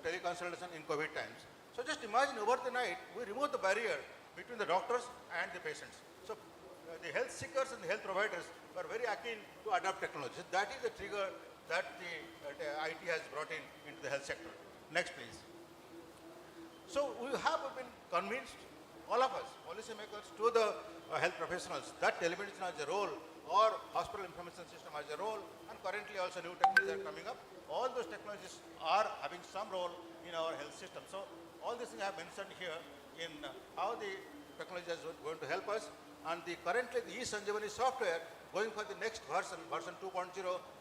teleconsultation in COVID times. So just imagine over the night, we remove the barrier between the doctors and the patients. So the health seekers and the health providers were very keen to adopt technology. So that is the trigger that the IT has brought into the health sector. Next, please. So we have been convinced, all of us, policymakers, to the health professionals, that telemedicine has a role or hospital information system has a role, and currently also new technologies are coming up. All those technologies are having some role in our health system. So all these things I have mentioned here in how the technology is going to help us, and currently the e-Sanjeevani software going for the next version 2.0,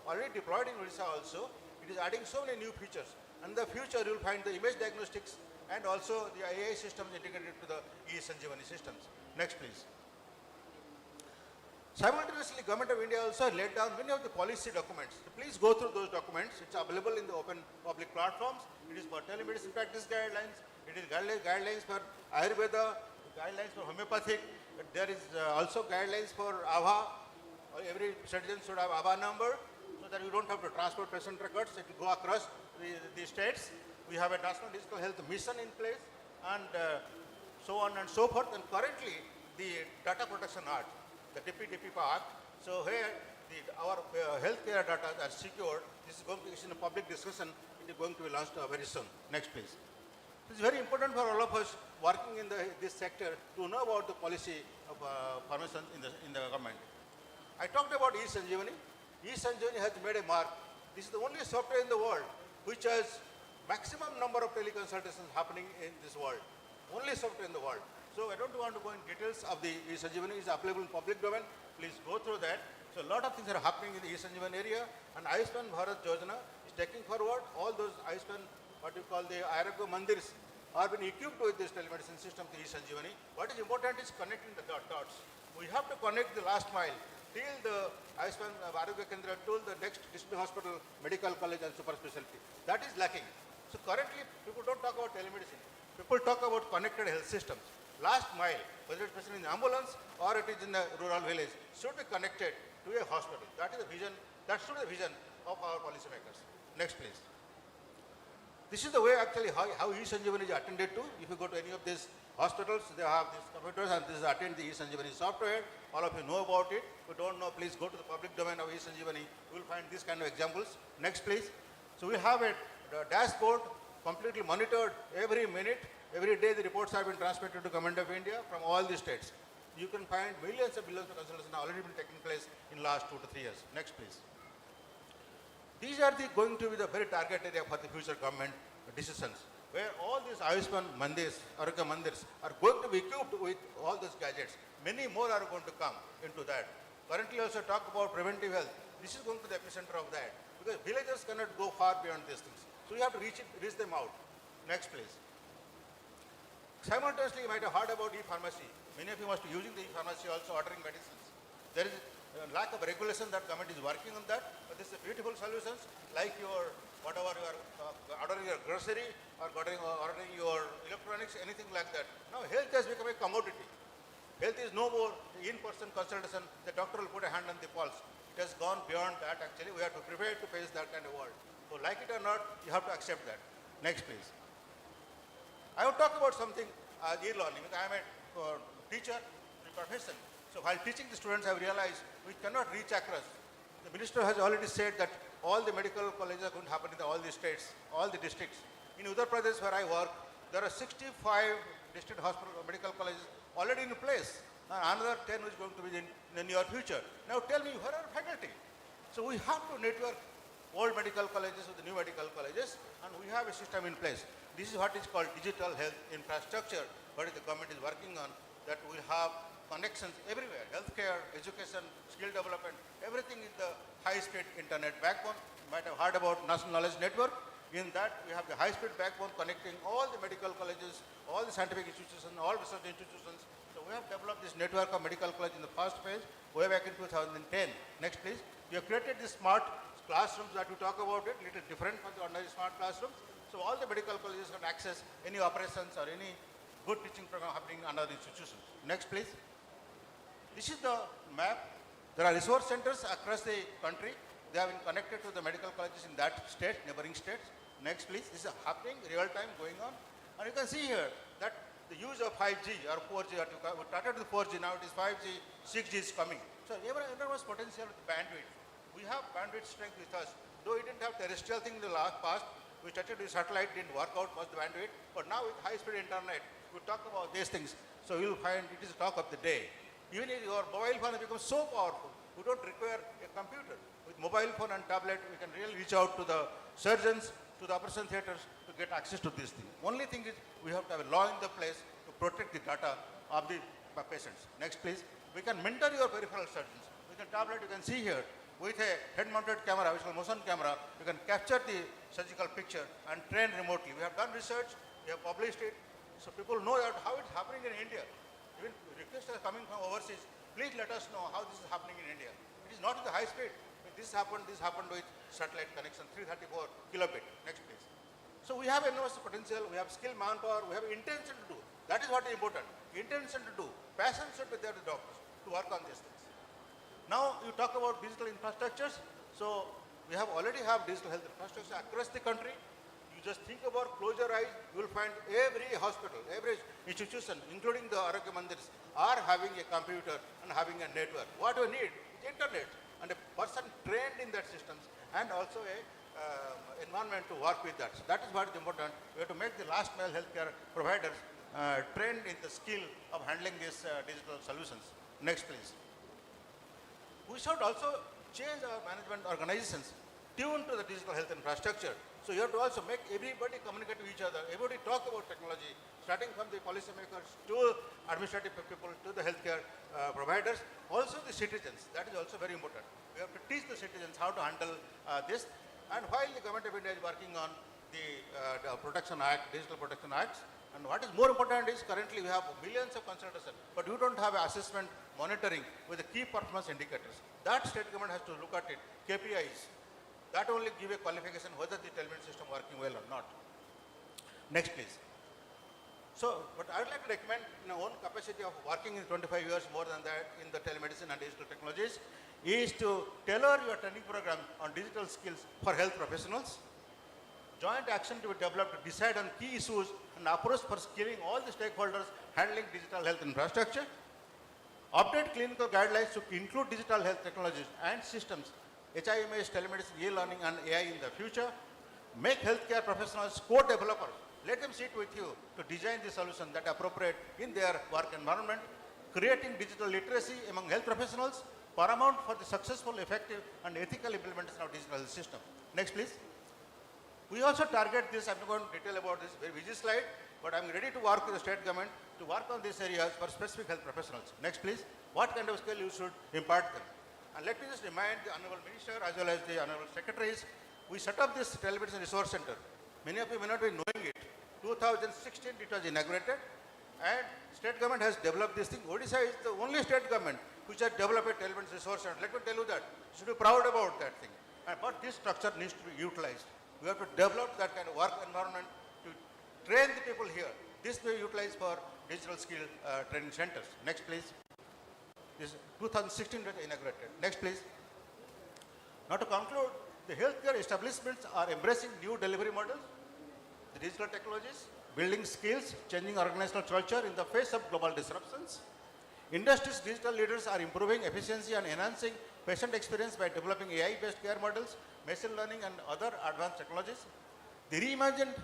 already deployed in Odisha also. It is adding so many new features. And in the future you will find the image diagnostics and also the AI systems integrated to the e-Sanjeevani systems. Next, please. Simultaneously, Government of India also laid down many of the policy documents. So please go through those documents. It's available in the open public platforms. It is for telemedicine practice guidelines. It is guidelines for Ayurveda, guidelines for homeopathic. There is also guidelines for ABHA. Every citizen should have ABHA number so that you don't have to transport patient records. It will go across the states. We have a National Digital Health Mission in place and so on and so forth. And currently, the Data Protection Act, the DPDP Act, so here our healthcare data are secured. This is going to be in a public discussion. It is going to be launched very soon. Next, please. It's very important for all of us working in this sector to know about the policy of pharmacy in the government. I talked about e-Sanjeevani. E-Sanjeevani has made a mark. This is the only software in the world which has maximum number of teleconsultations happening in this world. Only software in the world. So I don't want to go in details of the e-Sanjeevani. It's available in public domain. Please go through that. So a lot of things are happening in the e-Sanjeevani area, and Ayushman Bharat Yojana is taking forward all those Ayushman, what you call the Ayurveda mandirs, are been equipped with this telemedicine system, the e-Sanjeevani. What is important is connecting the dots. We have to connect the last mile till the Ayushman Arogya Kendra, till the next district hospital, medical college and super specialty. That is lacking. So currently, people don't talk about telemedicine. People talk about connected health systems. Last mile, whether it's in the ambulance or it is in the rural village, should be connected to a hospital. That is the vision. That should be the vision of our policymakers. Next, please. This is the way actually how e-Sanjeevani is attended to. If you go to any of these hospitals, they have these computers and this is attend the e-Sanjeevani software. All of you know about it. If you don't know, please go to the public domain of e-Sanjeevani. You will find these kind of examples. Next, please. So we have a dashboard completely monitored every minute. Every day the reports have been transmitted to Government of India from all the states. You can find millions of billions of consultations already been taking place in last 2 to 3 years. Next, please. These are going to be the very target area for the future government decisions, where all these Ayushman mandirs, Arogya mandirs are going to be equipped with all those gadgets. Many more are going to come into that. Currently also talk about preventive health. This is going to be the epicenter of that, because villagers cannot go far beyond these things. So we have to reach them out. Next, please. Simultaneously, you might have heard about e-pharmacy. Many of you must be using the e-pharmacy also ordering medicines. There is a lack of regulation that government is working on that, but this is beautiful solutions like whatever you are ordering your grocery or ordering your electronics, anything like that. Now health has become a commodity. Health is no more in-person consultation. The doctor will put a hand on the pulse. It has gone beyond that actually. We have to prepare to face that kind of world. So like it or not, you have to accept that. Next, please. I will talk about something e-learning. I am a teacher in profession. So while teaching the students, I have realized we cannot reach across. The minister has already said that all the medical colleges are going to happen in all the states, all the districts. In Uttar Pradesh, where I work, there are 65 district hospital medical colleges already in place. And another 10 is going to be in the near future. Now tell me, where are faculty? So we have to network old medical colleges with the new medical colleges, and we have a system in place. This is what is called digital health infrastructure, what the government is working on, that will have connections everywhere, healthcare, education, skill development, everything in the high-speed internet backbone. You might have heard about National Knowledge Network. In that, we have the high-speed backbone connecting all the medical colleges, all the scientific institutions, all research institutions. So we have developed this network of medical colleges in the first phase, way back in 2010. Next, please. We have created these smart classrooms that we talk about it, little different from the ordinary smart classrooms. So all the medical colleges can access any operations or any good teaching program happening under the institutions. Next, please. This is the map. There are resource centers across the country. They have been connected to the medical colleges in that state, neighboring states. Next, please. This is happening real time going on. And you can see here that the use of 5G or 4G, we started with 4G, now it is 5G, 6G is coming. So enormous potential with bandwidth. We have bandwidth strength with us. Though we didn't have terrestrial thing in the past, we started with satellite, didn't work out much the bandwidth. But now with high-speed internet, we talk about these things. So you'll find it is the talk of the day. Even if your mobile phone becomes so powerful, we don't require a computer. With mobile phone and tablet, we can really reach out to the surgeons, to the operation theaters to get access to these things. Only thing is we have to have a law in the place to protect the data of the patients. Next, please. We can mentor your peripheral surgeons. With a tablet, you can see here, with a head-mounted camera, which is a motion camera, you can capture the surgical picture and train remotely. We have done research, we have published it, so people know that how it's happening in India. Even requests are coming from overseas. Please let us know how this is happening in India. It is not with the high speed. This happened with satellite connection, 334 kilobit. Next, please. So we have enormous potential, we have skill, manpower, we have intention to do. That is what is important. Intention to do. Passion should be there to doctors to work on these things. Now you talk about digital infrastructures. So we already have digital health infrastructure across the country. You just think about, close your eyes, you will find every hospital, every institution, including the Arogya Mandirs, are having a computer and having a network. What we need is internet and a person trained in that systems and also a environment to work with that. So that is what is important. We have to make the last mile healthcare providers trained in the skill of handling these digital solutions. Next, please. We should also change our management organizations tuned to the digital health infrastructure. So you have to also make everybody communicate to each other, everybody talk about technology, starting from the policymakers to administrative people to the healthcare providers, also the citizens. That is also very important. We have to teach the citizens how to handle this. And while the Government of India is working on the Protection Act, Digital Protection Acts, and what is more important is currently we have millions of consultations, but we don't have assessment monitoring with the key performance indicators. That state government has to look at it, KPIs. That only give a qualification whether the telemedicine system working well or not. Next, please. So, but I would like to recommend in our own capacity of working in 25 years, more than that, in the telemedicine and digital technologies, is to tailor your training program on digital skills for health professionals. Joint action to be developed to decide on key issues and approach for skilling all the stakeholders handling digital health infrastructure. Update clinical guidelines to include digital health technologies and systems, HIMS, telemedicine, e-learning and AI in the future. Make healthcare professionals co-developers. Let them sit with you to design the solution that are appropriate in their work environment. Creating digital literacy among health professionals, paramount for the successful, effective and ethical implementation of digital health system. Next, please. We also target this, I'm not going to detail about this, very busy slide, but I'm ready to work with the state government to work on these areas for specific health professionals. Next, please. What kind of skill you should impart them? And let me just remind the Honorable Minister as well as the Honorable Secretaries, we set up this telemedicine resource center. Many of you may not be knowing it. 2016 it was inaugurated and state government has developed this thing. Odisha is the only state government which has developed a telemedicine resource center. Let me tell you that. You should be proud about that thing. But this structure needs to be utilized. We have to develop that kind of work environment to train the people here. This may be utilized for digital skill training centers. Next, please. This 2016 was inaugurated. Next, please. Now to conclude, the healthcare establishments are embracing new delivery models, the digital technologies, building skills, changing organizational culture in the face of global disruptions. Industry's digital leaders are improving efficiency and enhancing patient experience by developing AI-based care models, machine learning and other advanced technologies. The reimagined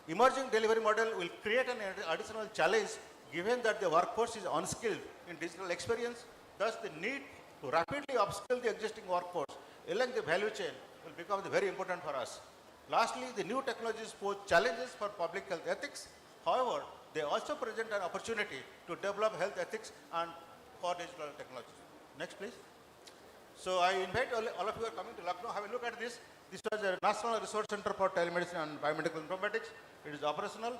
emerging delivery model will create an additional challenge given that the workforce is unskilled in digital experience. Thus, the need to rapidly upskill the existing workforce along the value chain will become very important for us. Lastly, the new technologies pose challenges for public health ethics. However, they also present an opportunity to develop health ethics and for digital technologies. Next, please. So I invite all of you who are coming to Lucknow, have a look at this. This was a National Resource Center for Telemedicine and Biomedical Informatics. It is operational.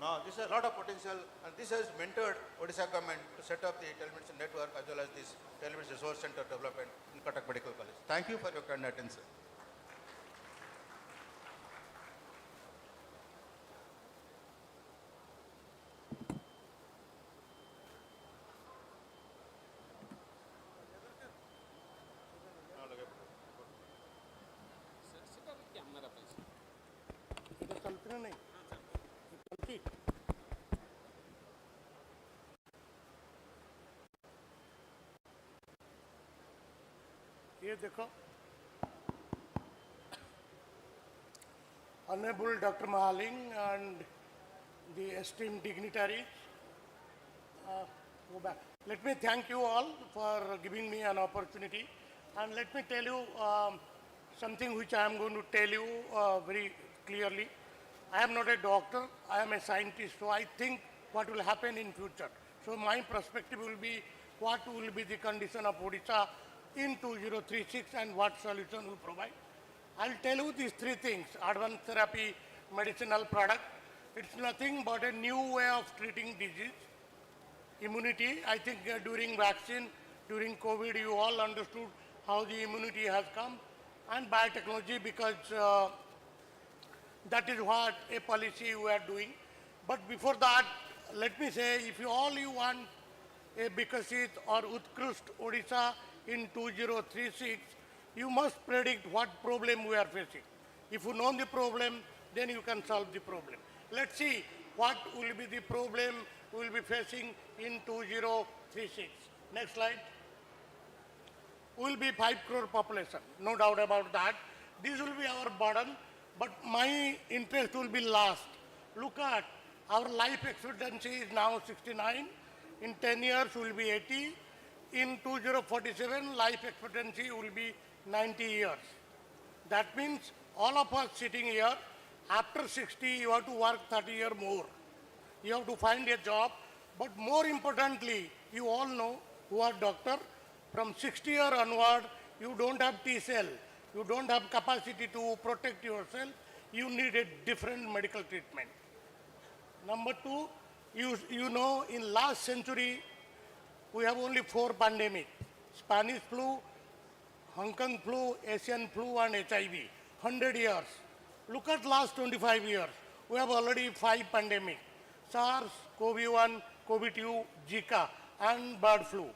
Now, this has a lot of potential, and this has mentored Odisha government to set up the telemedicine network as well as this telemedicine resource center development in Cuttack Medical College. Thank you for your kind attention. ये देखो Honorable Dr. Mahaling and the esteemed dignitaries, go back. Let me thank you all for giving me an opportunity, and let me tell you something which I am going to tell you very clearly. I am not a doctor, I am a scientist, so I think what will happen in future. So my perspective will be what will be the condition of Odisha in 2036 and what solution will provide. I'll tell you these three things: advanced therapy, medicinal product. It's nothing but a new way of treating disease. Immunity, I think during vaccine, during COVID, you all understood how the immunity has come, and biotechnology, because that is what a policy we are doing. But before that, let me say, if you want a Bikasit or Utkarsh Odisha in 2036, you must predict what problem we are facing. If you know the problem, then you can solve the problem. Let's see what will be the problem we will be facing in 2036. Next slide. We will be 5 crore population, no doubt about that. This will be our burden, but my interest will be last. Look at our life expectancy is now 69. In 10 years, we will be 80. In 2047, life expectancy will be 90 years. That means all of us sitting here, after 60, you have to work 30 years more. You have to find a job, but more importantly, you all know who are doctor, from 60 years onward, you don't have T cell, you don't have capacity to protect yourself, you need a different medical treatment. Number two, you know, in last century, we have only 4 pandemics: Spanish flu, Hong Kong flu, Asian flu, and HIV. 100 years. Look at last 25 years. We have already 5 pandemics: SARS, COVID-1, COVID-2, Zika, and bird flu.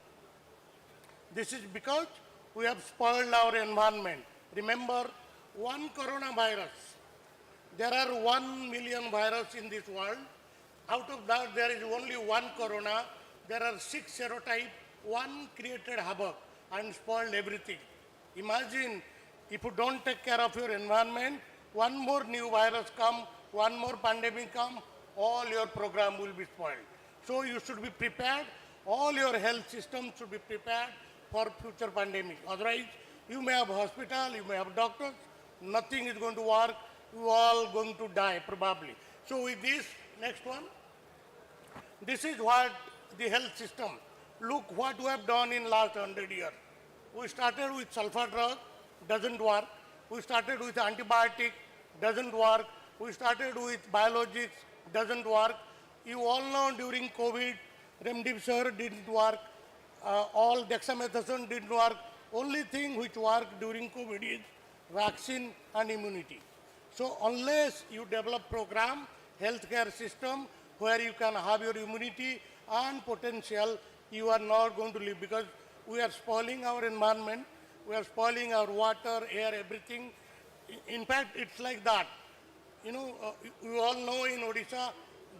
This is because we have spoiled our environment. Remember, one coronavirus. There are 1 million viruses in this world. Out of that, there is only one corona. There are 6 serotypes. One created havoc and spoiled everything. Imagine if you don't take care of your environment, one more new virus come, one more pandemic come, all your program will be spoiled. So you should be prepared. All your health systems should be prepared for future pandemic. Otherwise, you may have hospital, you may have doctors, nothing is going to work, you all going to die probably. So with this, next one, this is what the health system. Look what we have done in last 100 years. We started with sulfur drug, doesn't work. We started with antibiotic, doesn't work. We started with biologics, doesn't work. You all know during COVID, remdesivir didn't work. All dexamethasone didn't work. Only thing which worked during COVID is vaccine and immunity. So unless you develop program, healthcare system where you can have your immunity and potential, you are not going to live, because we are spoiling our environment, we are spoiling our water, air, everything. In fact, it's like that. You know, you all know in Odisha,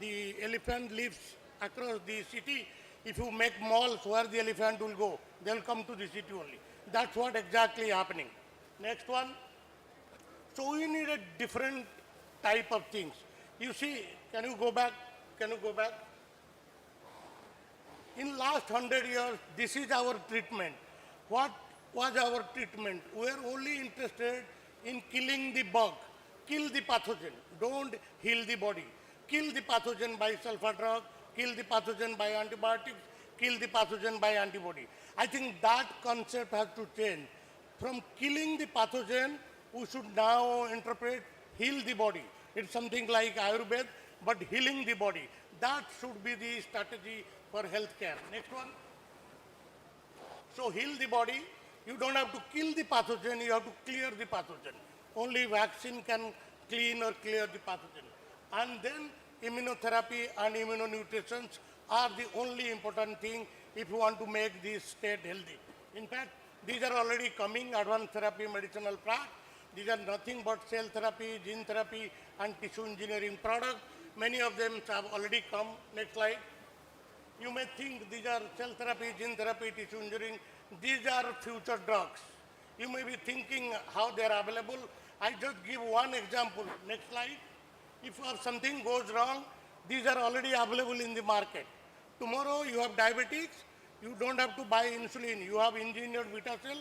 the elephant lives across the city. If you make malls where the elephant will go, they'll come to the city only. That's what exactly happening. Next one. So we need a different type of things. You see, can you go back? Can you go back? In last 100 years, this is our treatment. What was our treatment? We are only interested in killing the bug. Kill the pathogen, don't heal the body. Kill the pathogen by sulfur drug, kill the pathogen by antibiotics, kill the pathogen by antibody. I think that concept has to change. From killing the pathogen, we should now interpret heal the body. It's something like Ayurveda, but healing the body. That should be the strategy for healthcare. Next one. So heal the body. You don't have to kill the pathogen, you have to clear the pathogen. Only vaccine can clean or clear the pathogen. And then immunotherapy and immunonutrients are the only important thing if you want to make this state healthy. In fact, these are already coming, advanced therapy, medicinal plant. These are nothing but cell therapy, gene therapy, and tissue engineering products. Many of them have already come. Next slide. You may think these are cell therapy, gene therapy, tissue engineering. These are future drugs. You may be thinking how they are available. I just give one example. Next slide. If something goes wrong, these are already available in the market. Tomorrow you have diabetics, you don't have to buy insulin. You have engineered beta cell,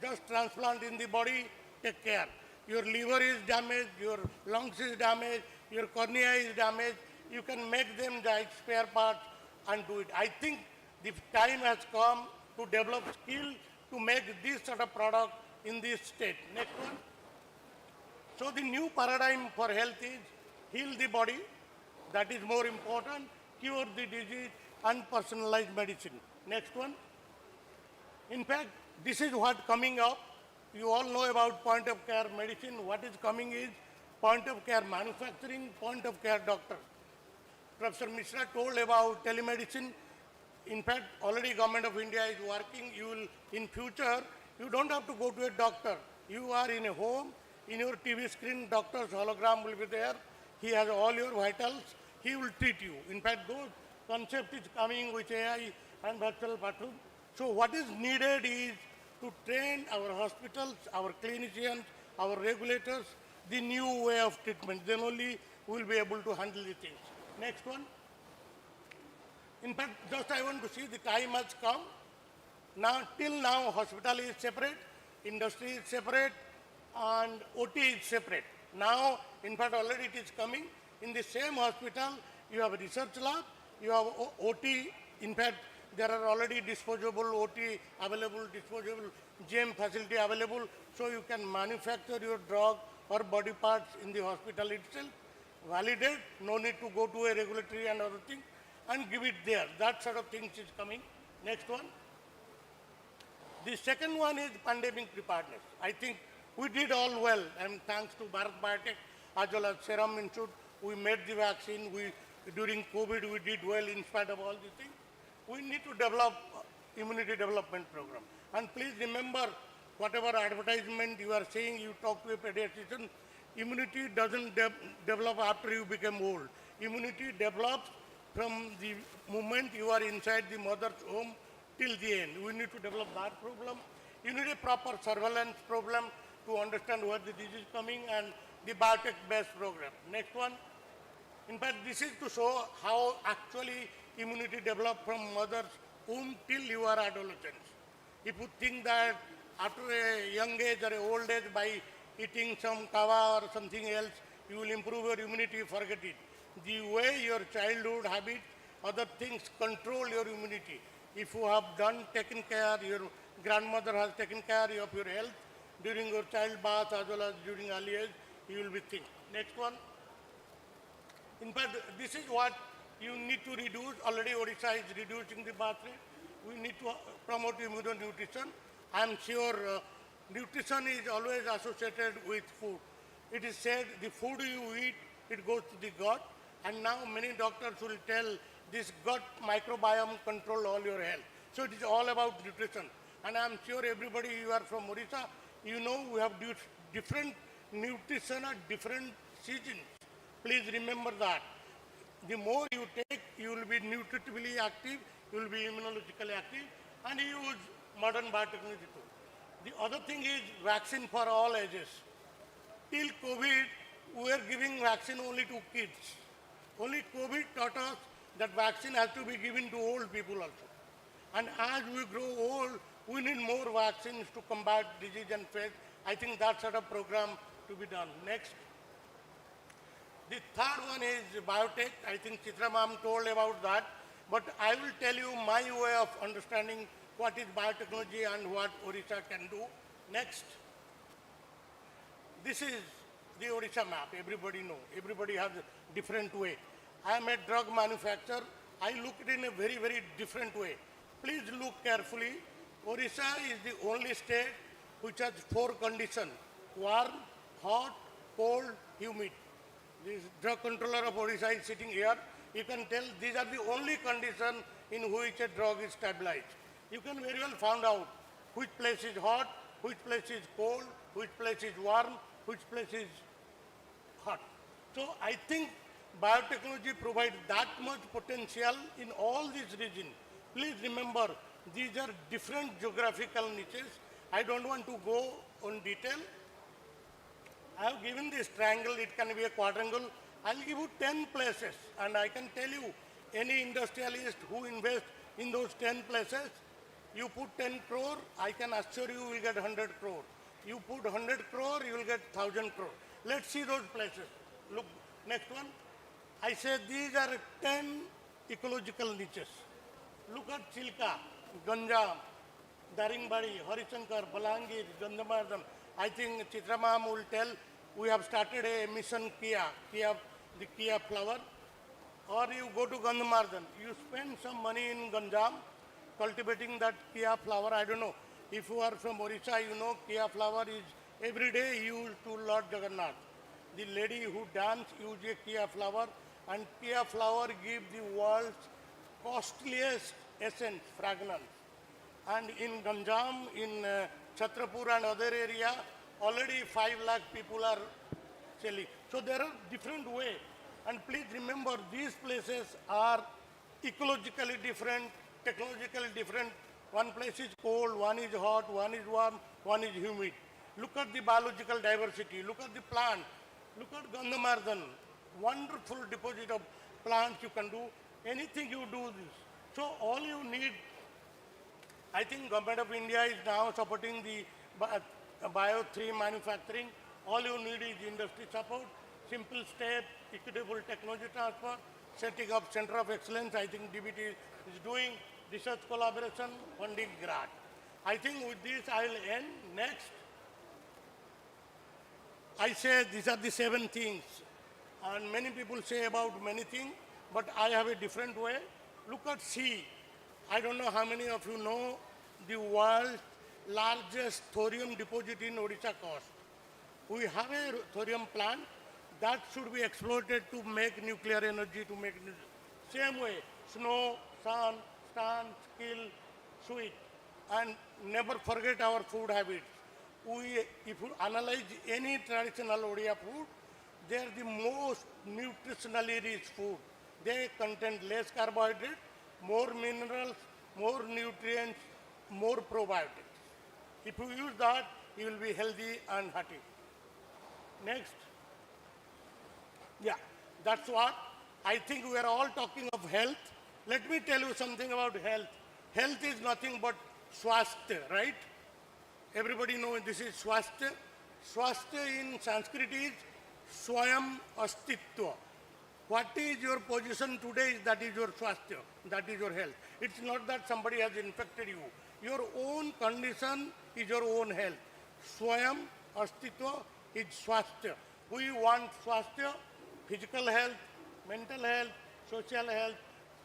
just transplant in the body, take care. Your liver is damaged, your lungs is damaged, your cornea is damaged. You can make them the spare parts and do it. I think the time has come to develop skill to make this sort of product in this state. Next one. So the new paradigm for health is heal the body, that is more important, cure the disease and personalized medicine. Next one. In fact, this is what coming up. You all know about point of care medicine. What is coming is point of care manufacturing, point of care doctor. Professor Mishra told about telemedicine. In fact, already Government of India is working. You will, in future, you don't have to go to a doctor. You are in a home, in your TV screen, doctor's hologram will be there. He has all your vitals. He will treat you. In fact, those concept is coming with AI and virtual bathroom. So what is needed is to train our hospitals, our clinicians, our regulators, the new way of treatment. Then only we will be able to handle the things. Next one. In fact, just I want to see the time has come. Now, till now, hospital is separate, industry is separate, and OT is separate. Now, in fact, already it is coming. In the same hospital, you have a research lab, you have OT. In fact, there are already disposable OT available, disposable GM facility available, so you can manufacture your drug or body parts in the hospital itself, validate, no need to go to a regulatory and other thing, and give it there. That sort of things is coming. Next one. The second one is pandemic preparedness. I think we did all well, and thanks to Biotech as well as Serum Institute, we made the vaccine. During COVID, we did well in spite of all these things. We need to develop immunity development program. And please remember, whatever advertisement you are saying, you talk to a pediatrician, immunity doesn't develop after you become old. Immunity develops from the moment you are inside the mother's home till the end. We need to develop that problem. You need a proper surveillance program to understand where the disease is coming, and the biotech-based program. Next one. In fact, this is to show how actually immunity develops from mother's womb till you are adolescents. If you think that after a young age or an old age by eating some kava or something else, you will improve your immunity, forget it. The way your childhood habits, other things control your immunity. If you have taken care, your grandmother has taken care of your health during your child bath as well as during early age, you will be thick. Next one. In fact, this is what you need to reduce. Already Odisha is reducing the birth rate. We need to promote immunonutrition. I am sure nutrition is always associated with food. It is said the food you eat, it goes to the gut. And now many doctors will tell this gut microbiome control all your health. So it is all about nutrition. And I am sure everybody, you are from Odisha, you know we have different nutrition at different seasons. Please remember that. The more you take, you will be nutritively active, you will be immunologically active, and you use modern biotechnology too. The other thing is vaccine for all ages. Till COVID, we were giving vaccine only to kids. Only COVID taught us that vaccine has to be given to old people also. And as we grow old, we need more vaccines to combat disease and face I think that sort of program to be done. Next. The third one is biotech. I think Chitra ma'am told about that, but I will tell you my way of understanding what is biotechnology and what Odisha can do. Next. This is the Odisha map. Everybody know. Everybody has a different way. I am a drug manufacturer. I look at it in a very, very different way. Please look carefully. Odisha is the only state which has 4 conditions: warm, hot, cold, humid. This drug controller of Odisha is sitting here. You can tell these are the only conditions in which a drug is stabilized. You can very well find out which place is hot, which place is cold, which place is warm, which place is hot. So I think biotechnology provides that much potential in all these regions. Please remember, these are different geographical niches. I don't want to go on detail. I have given this triangle, it can be a quadrangle. I'll give you 10 places, and I can tell you, any industrialist who invests in those 10 places, you put 10 crore, I can assure you will get 100 crore. You put 100 crore, you will get 1,000 crore. Let's see those places. Look, next one. I said these are 10 ecological niches. Look at Chilka, Ganjam, Daringbadi, Harishankar, Balangir, Gandhamardan. I think Chitra ma'am will tell, we have started a mission Kia, the Kia flower. Or you go to Gandhamardan, you spend some money in Ganjam, cultivating that Kia flower. I don't know, if you are from Odisha, you know Kia flower is every day used to Lord Jagannath. The lady who dance uses a Kia flower, and Kia flower gives the world's costliest essence, fragrance. And in Ganjam, in Chhatrapur and other area, already 5 lakh people are selling. So there are different ways. And please remember, these places are ecologically different, technologically different. One place is cold, one is hot, one is warm, one is humid. Look at the biological diversity, look at the plant, look at Gandhamardan, wonderful deposit of plants you can do, anything you do this. So all you need, I think Government of India is now supporting the Bio 3 manufacturing. All you need is industry support, simple step, equitable technology transfer, setting up Center of Excellence. I think DBT is doing research collaboration, funding grant. I think with this I will end. Next. I say these are the 7 things. And many people say about many things, but I have a different way. Look at sea. I don't know how many of you know the world's largest thorium deposit in Odisha coast. We have a thorium plant that should be exploited to make nuclear energy, to make same way, snow, sun, stand, skill, sweet, and never forget our food habits. If you analyze any traditional Odia food, they are the most nutritionally rich food. They contain less carbohydrate, more minerals, more nutrients, more probiotics. If you use that, you will be healthy and happy. Next. Yeah, that's what. I think we are all talking of health. Let me tell you something about health. Health is nothing but swasthya, right? Everybody knows this is swasthya. Swasthya in Sanskrit is swayam astitva. What is your position today, that is your swasthya, that is your health. It's not that somebody has infected you. Your own condition is your own health. Swayam astitva is swasthya. We want swasthya, physical health, mental health, social health,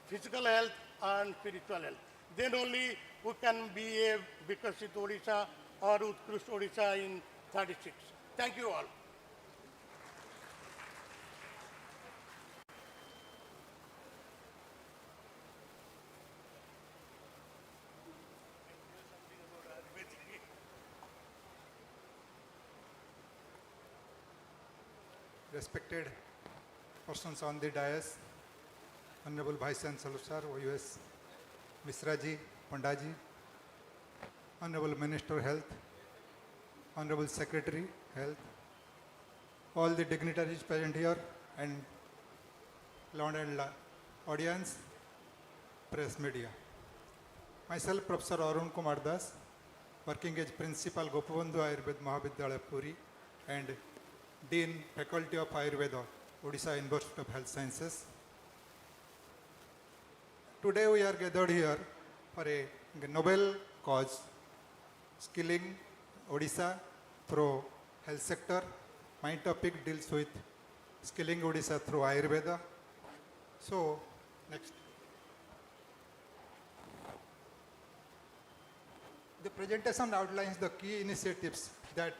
physical health, and spiritual health. Then only we can be a Bikasit Odisha or Utkarsh Odisha in 36. Thank you all. Respected persons on the dais, Honorable Vice Chancellor Sir, OUS Misraji, Pandaji, Honorable Minister Health, Honorable Secretary Health, all the dignitaries present here, and honored audience, press media. Myself, Professor Arun Kumar Das, working as Principal Gopabandhu Ayurveda Mahavidyalaya Puri and Dean Faculty of Ayurveda, Odisha University of Health Sciences. Today we are gathered here for a noble cause, skilling Odisha through health sector. My topic deals with skilling Odisha through Ayurveda. So, next. The presentation outlines the key initiatives that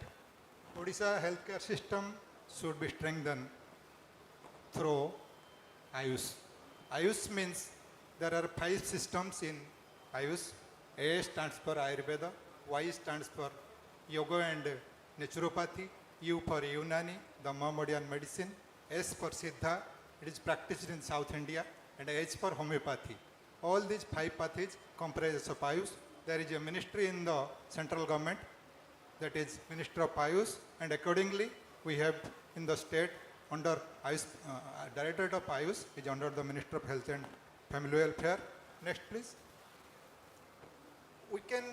Odisha healthcare system should be strengthened through AYUSH. AYUSH means there are 5 systems in AYUSH. A stands for Ayurveda, Y stands for Yoga and Naturopathy, U for Unani, the Mohammedan medicine, S for Siddha, it is practiced in South India, and H for homeopathy. All these 5 paths comprise of AYUSH. There is a ministry in the central government, that is Minister of AYUSH, and accordingly we have in the state under AYUSH, Directorate of AYUSH is under the Minister of Health and Family Welfare. Next please. We can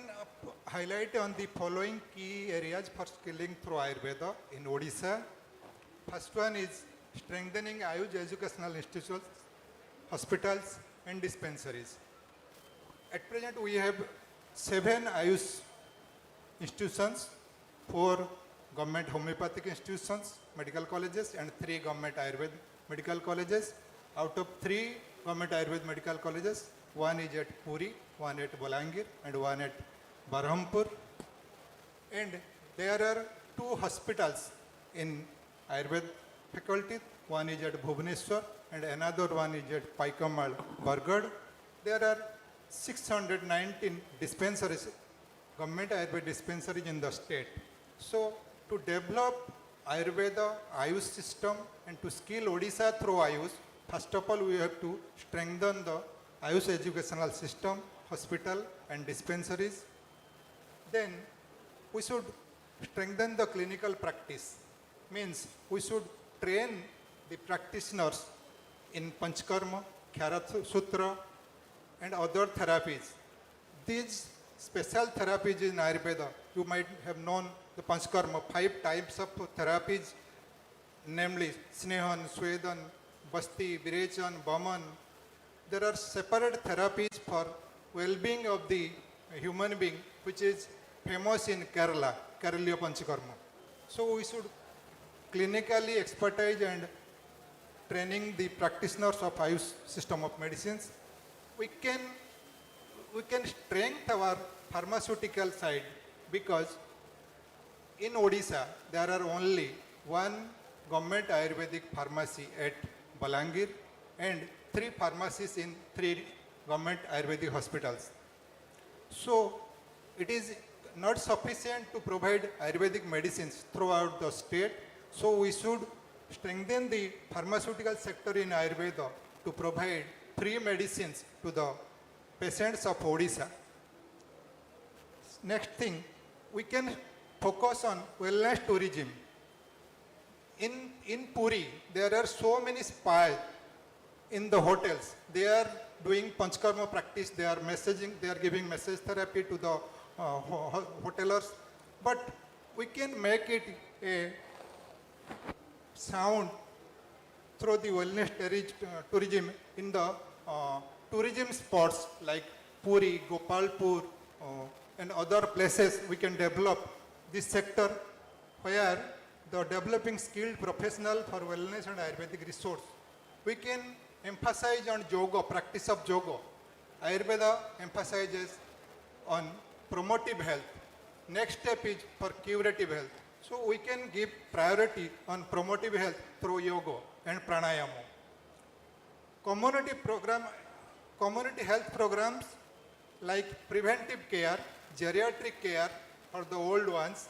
highlight on the following key areas for skilling through Ayurveda in Odisha. First one is strengthening AYUSH educational institutions, hospitals and dispensaries. At present we have 7 AYUSH institutions, 4 government homeopathic institutions, medical colleges and 3 government Ayurveda medical colleges. Out of 3 government Ayurveda medical colleges, 1 is at Puri, 1 at Bolangir and 1 at Barhampur. And there are 2 hospitals in Ayurveda faculty, one is at Bhubaneswar and another one is at Paikamal, Bargad. There are 619 dispensaries, government Ayurveda dispensaries in the state. So to develop Ayurveda, AYUSH system and to skill Odisha through AYUSH, first of all we have to strengthen the AYUSH educational system, hospital and dispensaries. Then we should strengthen the clinical practice. Means we should train the practitioners in Panchkarma, Khyara Sutra and other therapies. These special therapies in Ayurveda, you might have known the Panchkarma, 5 types of therapies, namely Snehan, Swedan, Basti, Virechan, Baman. There are separate therapies for well-being of the human being, which is famous in Kerala, Kerala Panchakarma. So we should clinically expertise and training the practitioners of AYUSH system of medicines. We can strengthen our pharmaceutical side because in Odisha there are only 1 government Ayurvedic pharmacy at Bolangir and 3 pharmacies in 3 government Ayurvedic hospitals. So it is not sufficient to provide Ayurvedic medicines throughout the state. So we should strengthen the pharmaceutical sector in Ayurveda to provide free medicines to the patients of Odisha. Next thing, we can focus on wellness tourism. In Puri, there are so many spas in the hotels. They are doing Panchkarma practice, they are giving massage therapy to the hotelers. But we can make it a sound through the wellness tourism in the tourism spots like Puri, Gopalpur and other places. We can develop this sector where the developing skilled professional for wellness and Ayurvedic resource. We can emphasize on yoga, practice of yoga. Ayurveda emphasizes on promotive health. Next step is for curative health. So we can give priority on promotive health through yoga and pranayama. Community health programs like preventive care, geriatric care for the old ones,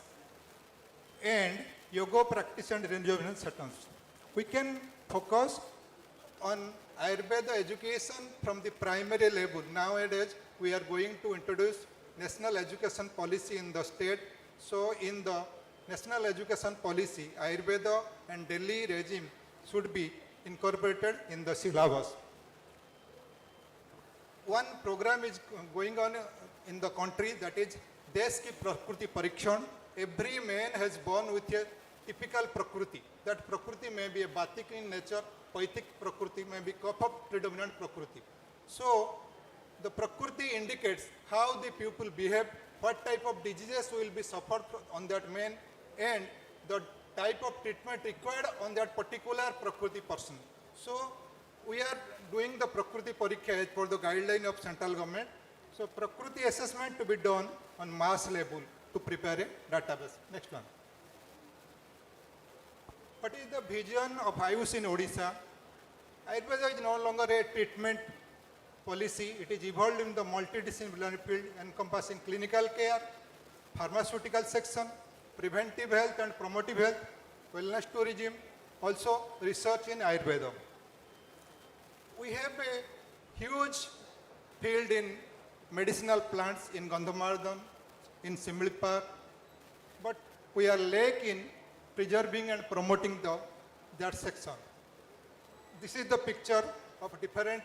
and yoga practice and rejuvenation sessions. We can focus on Ayurveda education from the primary level. Nowadays, we are going to introduce national education policy in the state. So in the national education policy, Ayurveda and Delhi regime should be incorporated in the syllabus. One program is going on in the country, that is देश की प्रकृति परीक्षण. Every man has born with a typical prakriti. That prakriti may be a batik in nature, poetic prakriti may be kapha predominant prakriti. So the prakriti indicates how the people behave, what type of diseases will be suffered on that man, and the type of treatment required on that particular prakriti person. So we are doing the prakriti parikha as per the guideline of central government. So prakriti assessment to be done on mass level to prepare a database. Next one. What is the vision of AYUSH in Odisha? Ayurveda is no longer a treatment policy. It is evolved in the multidisciplinary field encompassing clinical care, pharmaceutical section, preventive health and promotive health, wellness tourism, also research in Ayurveda. We have a huge field in medicinal plants in Gandhamardan, in Similipar, but we are lack in preserving and promoting that section. This is the picture of different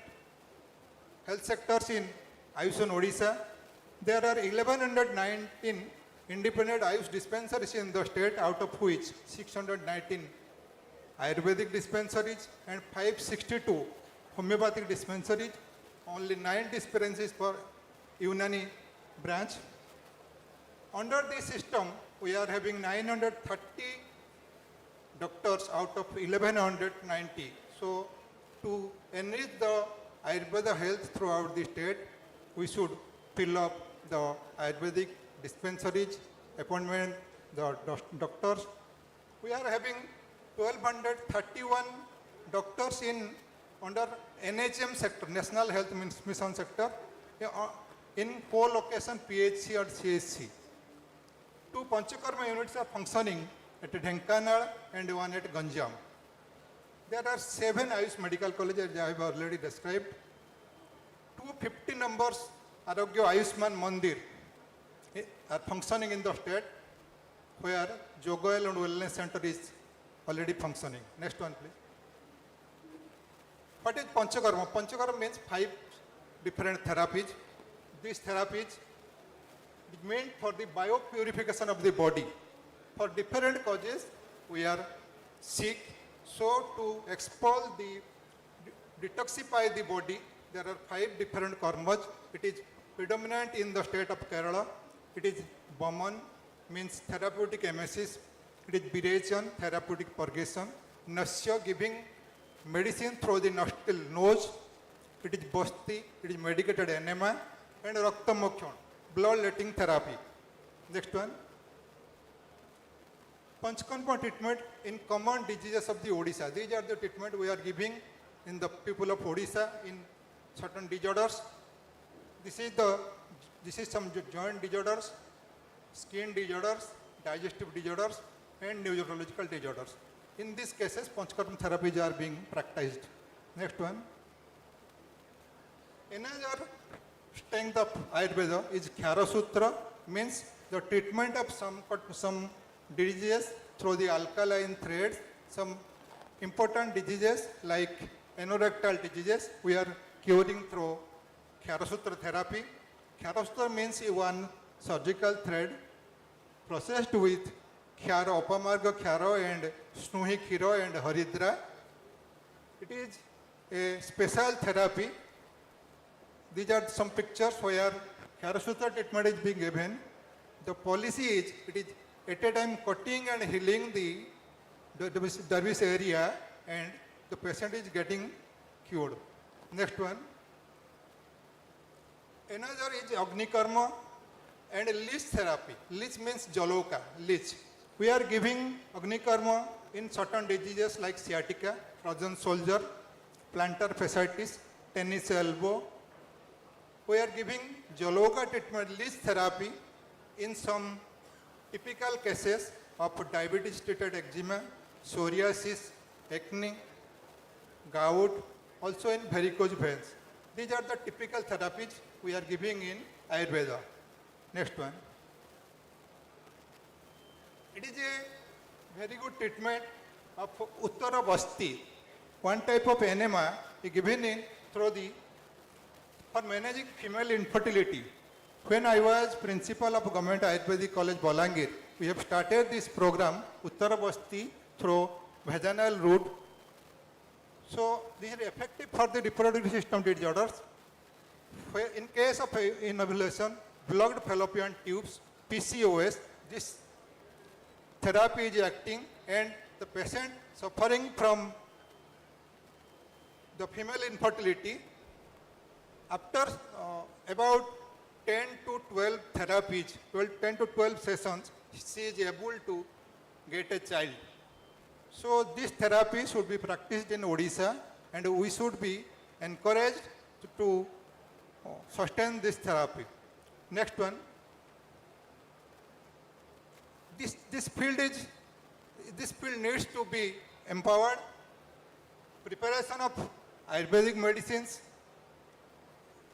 health sectors in AYUSH in Odisha. There are 1119 independent AYUSH dispensaries in the state, out of which 619 Ayurvedic dispensaries and 562 homeopathic dispensaries, only 9 dispensaries for Unani branch. Under this system, we are having 930 doctors out of 1190. So to enrich the Ayurveda health throughout the state, we should fill up the Ayurvedic dispensaries, appointment the doctors. We are having 1231 doctors under NHM sector, National Health Mission sector, in 4 locations, PHC or CHC. 2 Panchakarma units are functioning at Dhenkanal and 1 at Ganjam. There are 7 AYUSH medical colleges, as I have already described. 250 numbers Arogya Ayushman Mandir are functioning in the state, where Yoga and Wellness Center is already functioning. Next one, please. What is Panchakarma? Panchakarma means 5 different therapies. These therapies is meant for the biopurification of the body. For different causes, we are sick. So to expel detoxify the body, there are 5 different karmas. It is predominant in the state of Kerala. It is Vaman, means therapeutic emesis. It is Virejan, therapeutic purgation. Nasya, giving medicine through the nostril nose. It is Basti, it is medicated enema. And Raktamokshan, blood-letting therapy. Next one. Panchakarma treatment in common diseases of the Odisha. These are the treatment we are giving in the people of Odisha in certain disorders. This is some joint disorders, skin disorders, digestive disorders, and neurological disorders. In these cases, Panchakarma therapies are being practiced. Next one. Another strength of Ayurveda is Khyarasutra, means the treatment of some diseases through the alkaline threads. Some important diseases like anorectal diseases, we are curing through Khyarasutra therapy. Khyarasutra means one surgical thread processed with Khyara, Upamarga Khyara and Snuhi Khiro and Haridra. It is a special therapy. These are some pictures where Khyarasutra treatment is being given. The policy is, it is at a time cutting and healing the dermis area, and the patient is getting cured. Next one. Another is Agni Karma and leech therapy. Leech means Jaloka, leech. We are giving Agni Karma in certain diseases like sciatica, frozen shoulder, plantar fasciitis, tennis elbow. We are giving Jaloka treatment, leech therapy in some typical cases of diabetes-treated eczema, psoriasis, acne, gout, also in varicose veins. These are the typical therapies we are giving in Ayurveda. Next one. It is a very good treatment of Uttara Basti. One type of enema is given in through the, for managing female infertility. When I was principal of Government Ayurvedic College, Bolangir, we have started this program, Uttarabasti, through vaginal route. So, these are effective for the reproductive system disorders. In case of innovation, blocked fallopian tubes, PCOS, this therapy is acting, and the patient suffering from the female infertility, after about 10 to 12 therapies, 10 to 12 sessions, she is able to get a child. So this therapy should be practiced in Odisha, and we should be encouraged to sustain this therapy. Next one. This field needs to be empowered. Preparation of Ayurvedic medicines.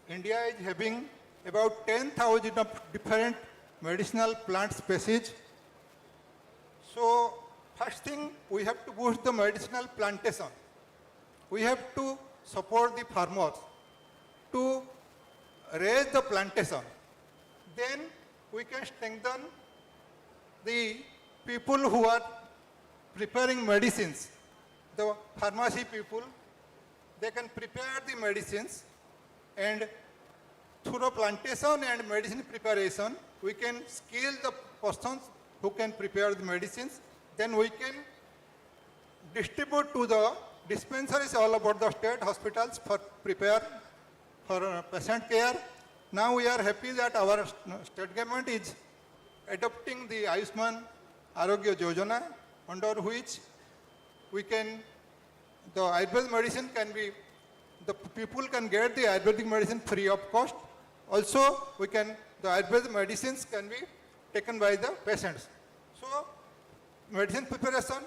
India is having about 10,000 of different medicinal plant species. So first thing, we have to boost the medicinal plantation. We have to support the farmers to raise the plantation. Then we can strengthen the people who are preparing medicines. The pharmacy people, they can prepare the medicines, and through plantation and medicine preparation, we can skill the persons who can prepare the medicines. Then we can distribute to the dispensaries all about the state hospitals for prepare for patient care. Now we are happy that our state government is adopting the Ayushman Arogya Yojana, under which we can, the Ayurvedic medicine can be, the people can get the Ayurvedic medicine free of cost. Also, the Ayurvedic medicines can be taken by the patients. So, medicine preparation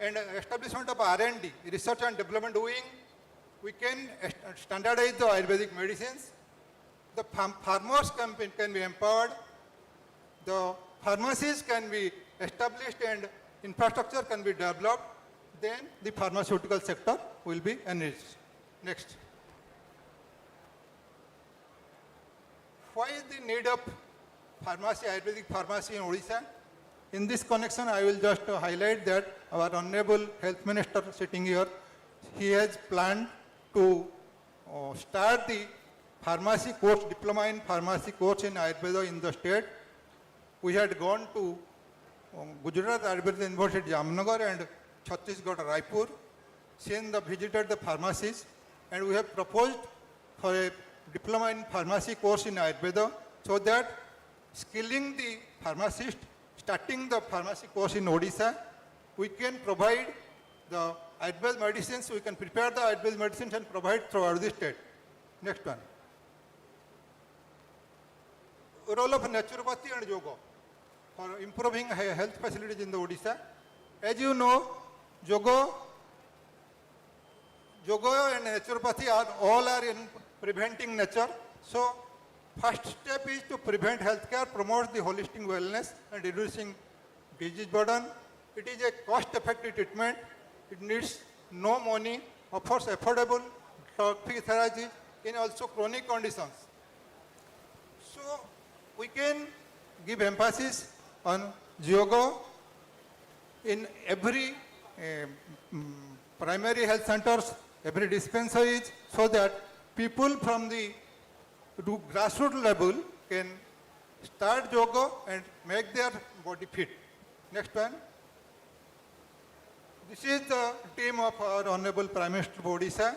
and establishment of R&D, research and development wing, we can standardize the Ayurvedic medicines. The farmers can be empowered. The pharmacies can be established and infrastructure can be developed. Then the pharmaceutical sector will be enriched. Next. Why is the need of pharmacy, Ayurvedic pharmacy in Odisha? In this connection, I will just highlight that our Honorable Health Minister sitting here, he has planned to start the pharmacy course, diploma in pharmacy course in Ayurveda in the state. We had gone to Gujarat Ayurveda University, Jamnagar, and Chhattisgarh, Raipur, visited the pharmacies, and we have proposed for a diploma in pharmacy course in Ayurveda, so that skilling the pharmacist, starting the pharmacy course in Odisha, we can provide the Ayurvedic medicines, we can prepare the Ayurvedic medicines and provide throughout the state. Next one. Role of naturopathy and yoga for improving health facilities in the Odisha. As you know, yoga and naturopathy all are in preventing nature. So, first step is to prevent healthcare, promote the holistic wellness and reducing disease burden. It is a cost-effective treatment. It needs no money, offers affordable drug-free therapies in also chronic conditions. So, we can give emphasis on yoga in every primary health centers, every dispensaries, so that people from the grassroots level can start yoga and make their body fit. Next one. This is the team of our Honorable Prime Minister of Odisha.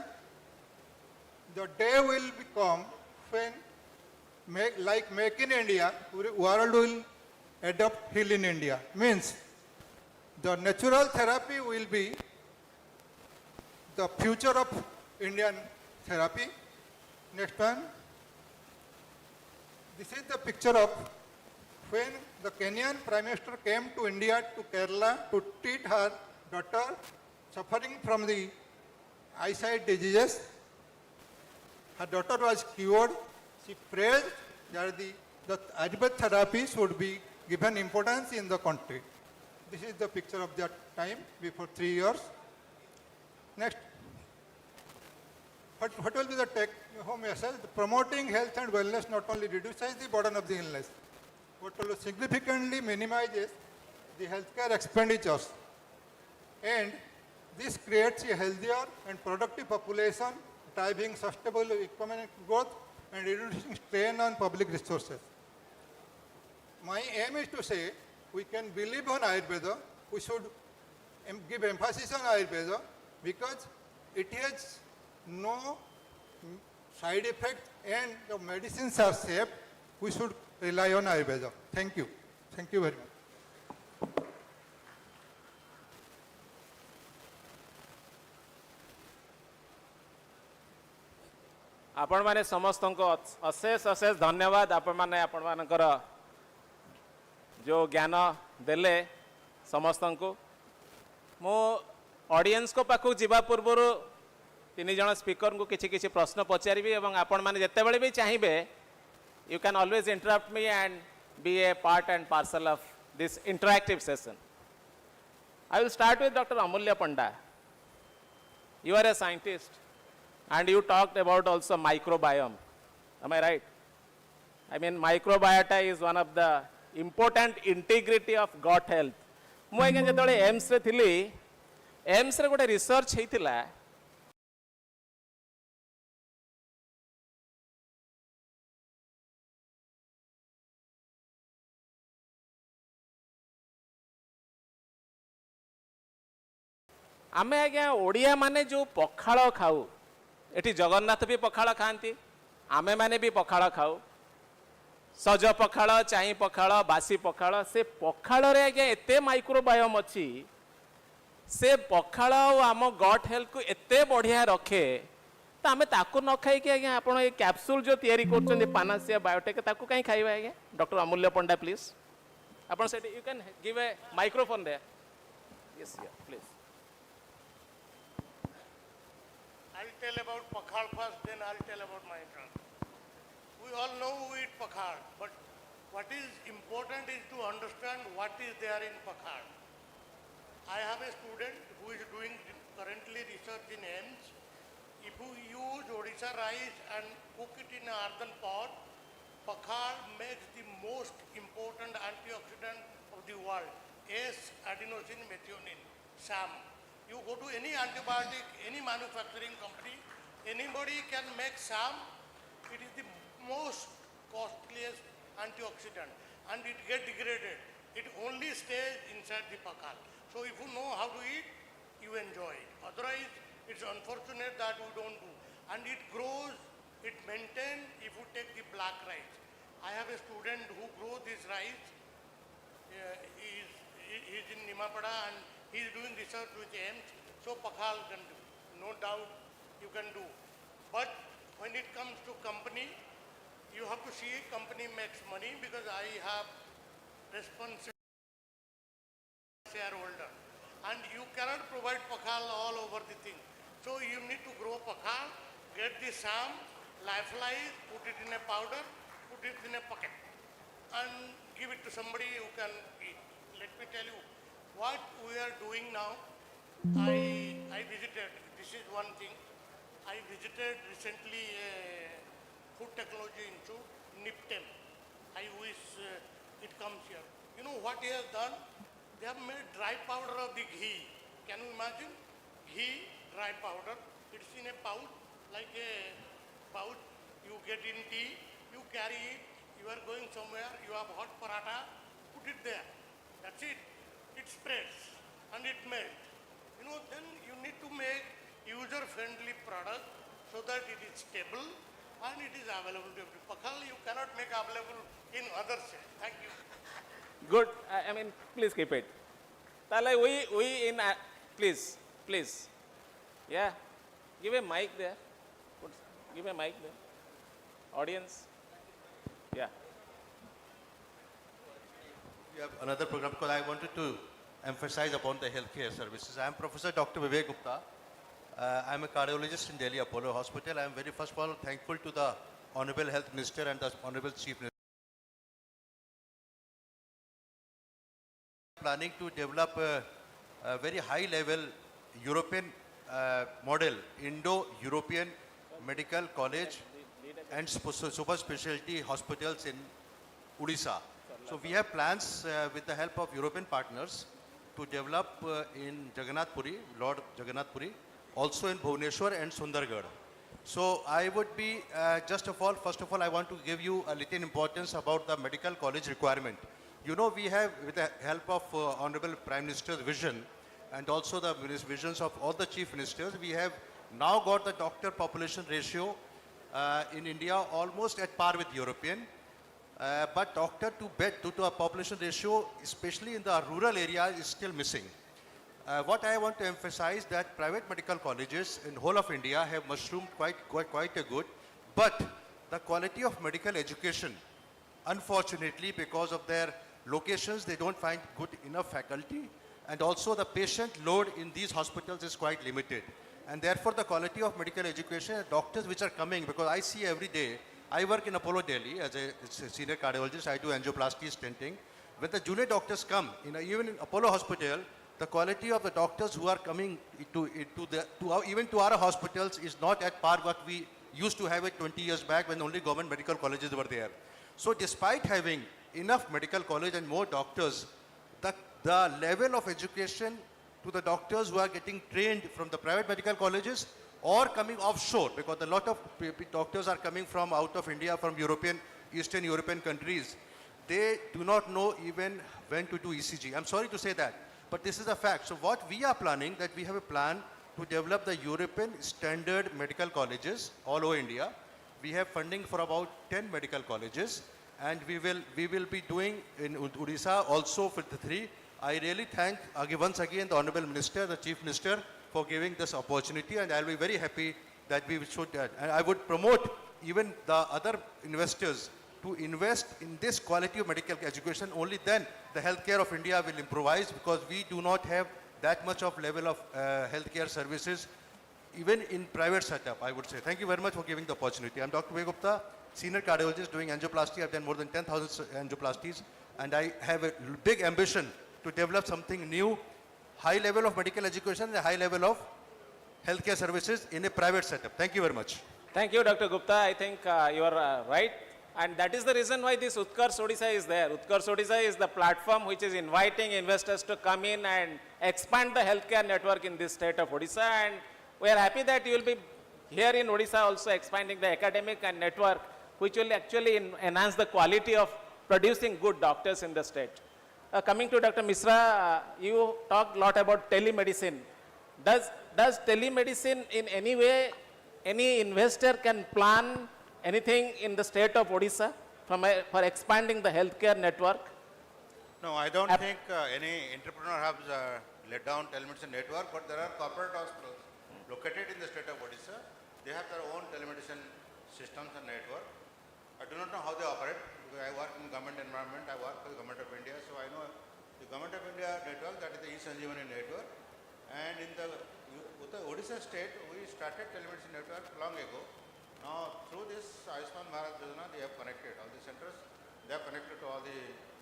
The day will become when, like Make in India, world will adopt Heal in India. Means the natural therapy will be the future of Indian therapy. Next one. This is the picture of when the Kenyan Prime Minister came to India, to Kerala, to treat her daughter suffering from the eyesight diseases. Her daughter was cured. She praised that the Ayurvedic therapy should be given importance in the country. This is the picture of that time, before 3 years. Next. what will be the take home message? Promoting health and wellness not only reduces the burden of the illness, but also significantly minimizes the healthcare expenditures. And this creates a healthier and productive population, driving sustainable economic growth and reducing strain on public resources. My aim is to say we can believe on Ayurveda, we should give emphasis on Ayurveda because it has no side effect and the medicines are safe. We should rely on Ayurveda. Thank you. Thank you very much. आपण माने समस्त को अशेष अशेष धन्यवाद आपण माने आपण मानकर जो ज्ञान देले समस्त को मो ऑडियंस को पाखु जीवा पूर्व तीन जन स्पीकर को किसी किसी प्रश्न पचारि और आपण माने जत्ते बेले भी चाहिए you can always interrupt me and be a part and parcel of this interactive session. I will start with doctor Amulya Panda. You are a scientist and you talked about also microbiome. Am I right? I mean microbiota is one of the important integrity of gut health. मु आगे जतले AIIMS रे थिली AIIMS रे गोटे research हेतिला आमे आगे ओडिया माने जो पखाळ खाऊ एटी जगन्नाथ भी पखाळ खाती आमे माने भी पखाळ खाऊ सज पखाळ चाई पखाळ बासी पखाळ से पखाळ रे आगे एते माइक्रोबायोम अच्छी से पखाळ आम गट हेल्थ को एते बढ़िया रखे तो आमे ताकू न खाई कि आगे आपण ए कैप्सूल जो तयारी करछन पानासिया बायोटेक ताकू काई खाइबा आगे. डॉक्टर अमूल्य पंडा प्लीज आपण say you can give a microphone there. Yes please. I'll tell about pakhal first, then I'll tell about my drug. We all know we eat pakhal, but what is important is to understand what is there in pakhal. I have a student who is doing currently research in AIMS. If you use Odisha rice and cook it in an earthen pot, pakhal makes the most important antioxidant of the world, S-adenosine methionine, SAM. You go to any antibiotic, any manufacturing company, anybody can make SAM. It is the most costliest antioxidant and it gets degraded. It only stays inside the pakhal. So if you know how to eat, you enjoy it. Otherwise, it's unfortunate that we don't do. And it grows, it maintains if you take the black rice. I have a student who grows this rice. He's in Nimapada and he's doing research with AIMS, so pakhal can do. No doubt you can do. But when it comes to company, you have to see company makes money because I have responsible shareholder. And you cannot provide pakhal all over the thing. So you need to grow pakhal, get the SAM, lyophilize, put it in a powder, put it in a packet and give it to somebody who can eat. Let me tell you, what we are doing now, I visited, this is one thing, I visited recently a food technology institute, NIPTEM. I wish it comes here. You know what he has done? They have made dry powder of the ghee. Can you imagine? Ghee, dry powder, it's in a pouch, like a pouch, you get in tea, you carry it, you are going somewhere, you have hot paratha, put it there. That's it. It spreads and it melts. You know, then you need to make user-friendly product so that it is stable and it is available to everybody. Pakhal you cannot make available in other states. Thank you. Good. I mean, please keep it. Tala, we in please. Yeah. Give a mic there. Give a mic there. Audience. Yeah. We have another program because I wanted to emphasize upon the healthcare services. I am Professor Dr. Vivek Gupta. I am a cardiologist in Delhi Apollo Hospital. I am very first of all thankful to the Honorable Health Minister and the Honorable Chief Minister. Planning to develop a very high level European model, Indo-European medical college and super specialty hospitals in Odisha. So we have plans with the help of European partners to develop in Jagannath Puri, Lord Jagannath Puri, also in Bhubaneswar and Sundargarh. So I would be, first of all, I want to give you a little importance about the medical college requirement. You know, we have, with the help of Honorable Prime Minister's vision and also the visions of all the chief ministers, we have now got the doctor population ratio in India almost at par with European. But doctor to bed to a population ratio, especially in the rural area, is still missing. What I want to emphasize that private medical colleges in whole of India have mushroomed quite a good, but the quality of medical education, unfortunately, because of their locations, they don't find good enough faculty, and also the patient load in these hospitals is quite limited. And therefore, the quality of medical education, doctors which are coming, because I see every day, I work in Apollo Delhi as a senior cardiologist, I do angioplasty stenting. When the junior doctors come, even in Apollo Hospital, the quality of the doctors who are coming even to our hospitals is not at par what we used to have it 20 years back when only government medical colleges were there. So despite having enough medical college and more doctors, the level of education to the doctors who are getting trained from the private medical colleges or coming offshore, because a lot of doctors are coming from out of India, from Eastern European countries, they do not know even when to do ECG. I'm sorry to say that, but this is a fact. So what we are planning, that we have a plan to develop the European standard medical colleges all over India. We have funding for about 10 medical colleges, and we will be doing in Odisha also for the 3. I really thank once again the Honorable Minister, the Chief Minister, for giving this opportunity, and I'll be very happy that we should, and I would promote even the other investors to invest in this quality of medical education. Only then the healthcare of India will improvise, because we do not have that much of level of healthcare services, even in private setup, I would say. Thank you very much for giving the opportunity. I'm Dr. Vivek Gupta, senior cardiologist doing angioplasty. I've done more than 10,000 angioplasties, and I have a big ambition to develop something new, high level of medical education and a high level of healthcare services in a private setup. Thank you very much. Thank you, Dr. Gupta. I think you are right. And that is the reason why this Utkarsh Odisha is there. Utkarsh Odisha is the platform which is inviting investors to come in and expand the healthcare network in this state of Odisha. And we are happy that you will be here in Odisha also expanding the academic and network, which will actually enhance the quality of producing good doctors in the state. Coming to Dr. Misra, you talked a lot about telemedicine. Does telemedicine in any way, any investor can plan anything in the state of Odisha for expanding the healthcare network? No, I don't think any entrepreneur has laid down telemedicine network, but there are corporate hospitals located in the state of Odisha. They have their own telemedicine systems and network. I do not know how they operate, because I work in government environment, I work for the government of India, so I know the government of India network, that is the e-Sanjeevani network. And in the Odisha state, we started telemedicine network long ago. Now, through this Ayushman Bharat Yojana, they have connected all the centers, they have connected to all the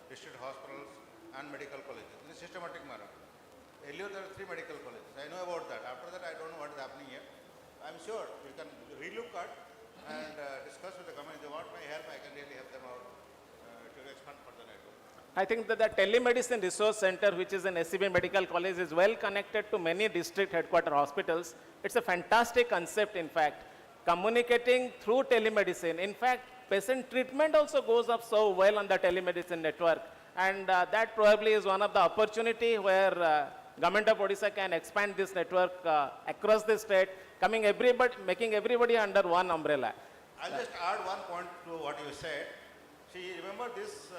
district hospitals and medical colleges in a systematic manner. Earlier, there were 3 medical colleges. I know about that. After that, I don't know what is happening here. I'm sure we can relook at and discuss with the government. If they want my help, I can really help them out to expand further network. I think that the telemedicine resource center, which is an SCB medical college, is well connected to many district headquarter hospitals. It's a fantastic concept, in fact. Communicating through telemedicine. In fact, patient treatment also goes up so well on the telemedicine network. And that probably is one of the opportunity where government of Odisha can expand this network across the state, making everybody under one umbrella. I'll just add one point to what you said. See, remember this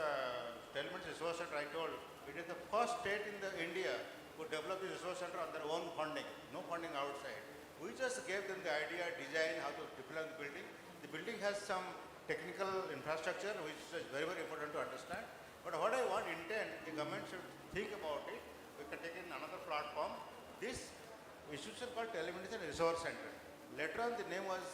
telemedicine resource center I told, it is the first state in India who developed this resource center on their own funding, no funding outside. We just gave them the idea, design, how to deploy the building. The building has some technical infrastructure, which is very, very important to understand. But what I intend, the government should think about it. We can take it in another platform. This institution called Telemedicine Resource Center. Later on, the name was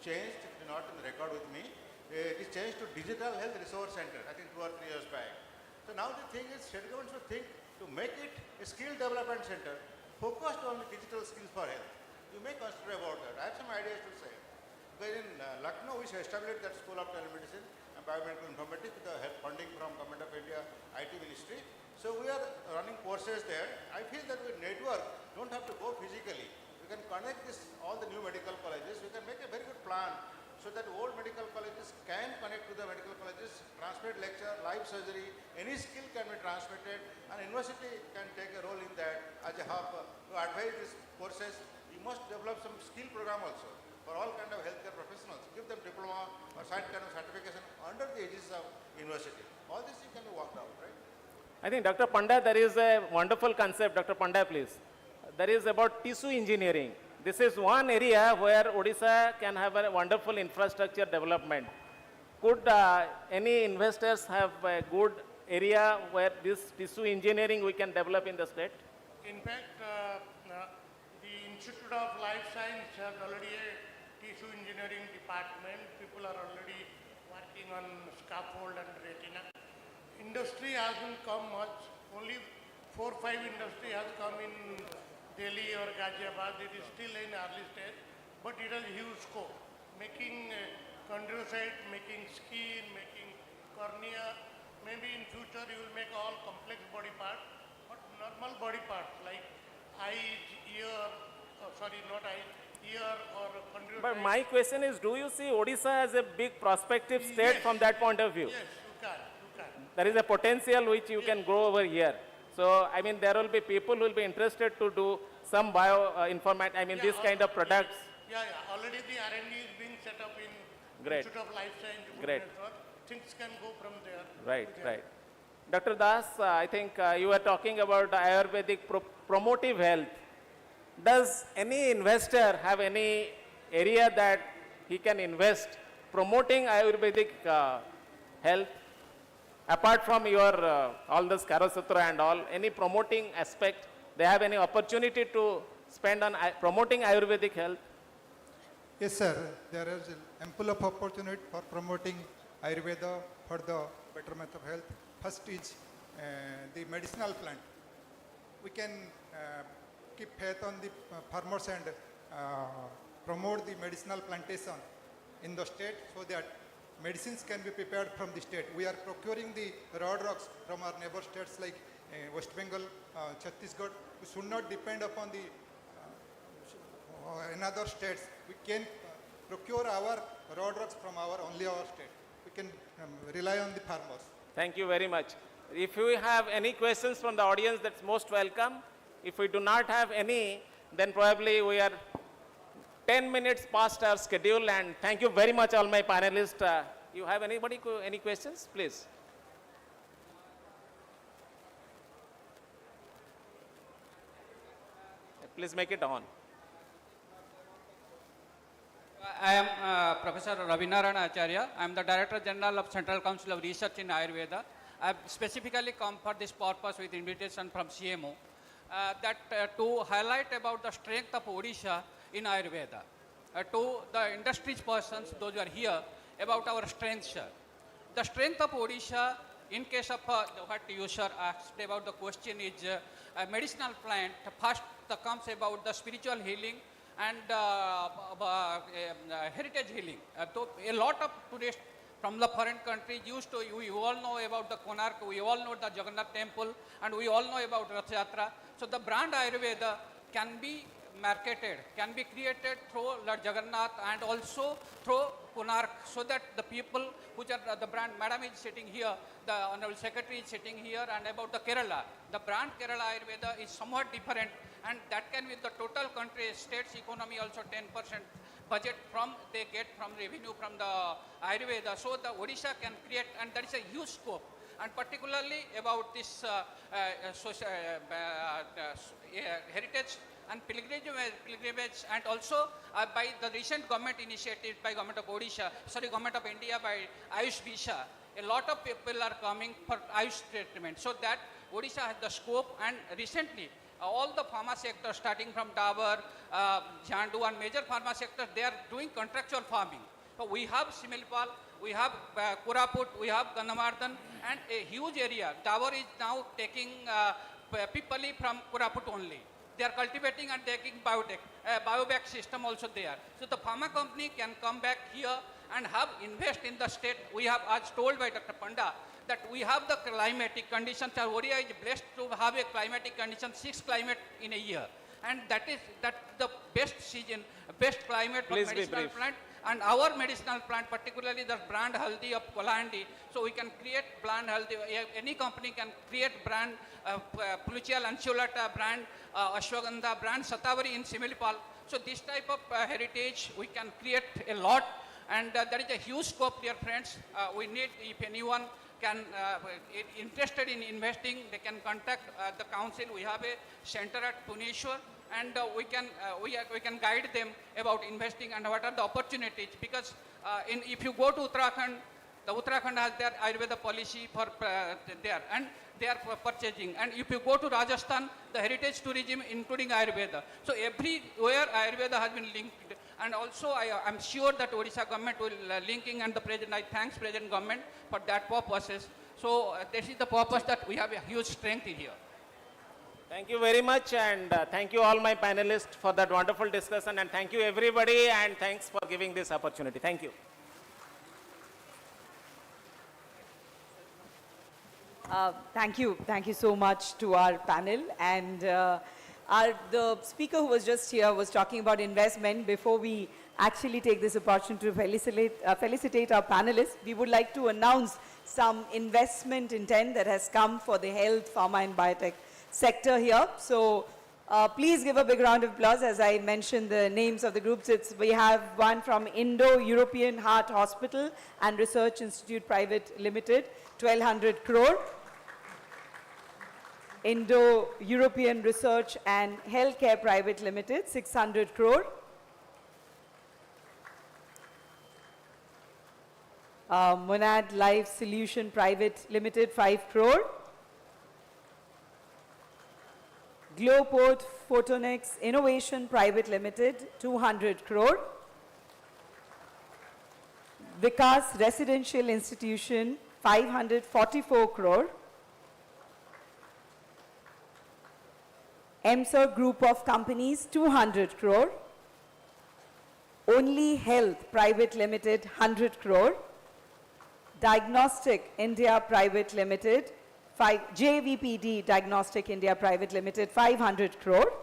changed, it is not in the record with me. It is changed to Digital Health Resource Center, I think 2 or 3 years back. So now the thing is, state government should think to make it a skill development center focused on the digital skills for health. You may consider about that. I have some ideas to say. Lucknow, we established that School of Telemedicine and Biomedical Informatics with the help funding from Government of India, IT Ministry. So we are running courses there. I feel that with network, don't have to go physically. We can connect all the new medical colleges. We can make a very good plan so that old medical colleges can connect to the medical colleges, transmit lecture, live surgery, any skill can be transmitted, and university can take a role in that as a hub to advise these courses. You must develop some skill program also for all kind of healthcare professionals. Give them diploma or some kind of certification under the aegis of university. All this can be worked out, right? I think Dr. Panda, there is a wonderful concept. Dr. Panda, please. There is about tissue engineering. This is one area where Odisha can have a wonderful infrastructure development. Could any investors have a good area where this tissue engineering we can develop in the state? In fact, the Institute of Life Science has already a tissue engineering department. People are already working on scaffold and retina. Industry hasn't come much. Only 4 or 5 industry has come in Delhi or Ghaziabad. It is still in early stage, but it has huge scope. Making chondrocyte, making skin, making cornea. Maybe in future you will make all complex body parts, but normal body parts like eyes, ear, not eyes, ear or chondrocyte. But my question is, do you see Odisha as a big prospective state from that point of view? Yes, you can. There is a potential which you can grow over here. So, I mean, there will be people who will be interested to do some this kind of products. Yeah. Already the R&D is being set up in Great. Institute of Life Science. Great. Bhubaneswar. Things can go from there. Right. Dr. Das, I think you were talking about Ayurvedic promotive health. Does any investor have any area that he can invest promoting Ayurvedic health? Apart from your all this Karasutra and all, any promoting aspect, they have any opportunity to spend on promoting Ayurvedic health? Yes, sir. There is ample of opportunity for promoting Ayurveda for the betterment of health. First is the medicinal plant. We can keep faith on the farmers and promote the medicinal plantation in the state so that medicines can be prepared from the state. We are procuring the raw drugs from our neighbor states like West Bengal, Chhattisgarh. We should not depend upon the another states. We can procure our raw drugs from only our state. We can rely on the farmers. Thank you very much. If you have any questions from the audience, that's most welcome. If we do not have any, then probably we are 10 minutes past our schedule, and thank you very much all my panelists. You have any questions, please? Please make it on. I am Professor Ravinarayan Acharya. I am the Director General of Central Council of Research in Ayurveda. I have specifically come for this purpose with invitation from CMO to highlight about the strength of Odisha in Ayurveda. To the industry persons, those who are here, about our strengths. The strength of Odisha, in case of what you sir asked about the question is a medicinal plant. First comes about the spiritual healing and heritage healing. So a lot of tourists from the foreign countries we all know about the Konark, we all know the Jagannath temple, and we all know about Rath Yatra. So the brand Ayurveda can be marketed, can be created through Lord Jagannath and also through Konark, so that the people which are the brand, Madam is sitting here, the Honorable Secretary is sitting here, and about the Kerala. The brand Kerala Ayurveda is somewhat different, and that can be the total country, state's economy also 10% budget they get from revenue from the Ayurveda. So the Odisha can create, and that is a huge scope. And particularly about this heritage and pilgrimage, and also by the recent government initiative by Government of Government of India by AYUSH visa, a lot of people are coming for AYUSH treatment. So that Odisha has the scope, and recently all the pharma sectors starting from Dabur, Jandu and major pharma sectors, they are doing contractual farming. So we have Similpal, we have Koraput, we have Gandhamardan, and a huge area. Dabur is now taking Pipali from Koraput only. They are cultivating and taking Biotech, Biotech system also there. So the pharma company can come back here and have invest in the state. We have, as told by Dr. Panda, that we have the climatic conditions. Our Odisha is blessed to have a climatic condition, 6 climate in a year. And that the best season, best climate for Please be medicinal brief. plant. And our medicinal plant, particularly the brand Haldi of Kolandi, so we can create brand Haldi. Any company can create brand Puluchia Lanceolata brand, Ashwagandha brand, Satavari in Similipal. So this type of heritage we can create a lot, and there is a huge scope, dear friends. We need, if anyone can interested in investing, they can contact the council. We have a center at Bhubaneswar, and we can guide them about investing and what are the opportunities. Because if you go to Uttarakhand, the Uttarakhand has their Ayurveda policy for there, and they are purchasing. And if you go to Rajasthan, the heritage tourism including Ayurveda. So everywhere Ayurveda has been linked. And also I am sure that Odisha government will linking, and the President, I thanks President government for that purposes. So this is the purpose that we have a huge strength in here. Thank you very much, and thank you all my panelists for that wonderful discussion, and thank you everybody, and thanks for giving this opportunity. Thank you. Thank you so much to our panel. And the speaker who was just here was talking about investment. Before we actually take this opportunity to felicitate our panelists, we would like to announce some investment intent that has come for the health, pharma and biotech sector here. So please give a big round of applause as I mention the names of the groups. We have one from Indo-European Heart Hospital and Research Institute Private Limited, 1,200 crore. Indo-European Research and Healthcare Private Limited, 600 crore. Monad Life Solution Private Limited, 5 crore. Glowport Photonics Innovation Private Limited, 200 crore. Vikas Residential Institution, 544 crore. EMSA Group of Companies, 200 crore. Only Health Private Limited, 100 crore. Diagnostic India Private Limited, JVPD Diagnostic India Private Limited, 500 crore.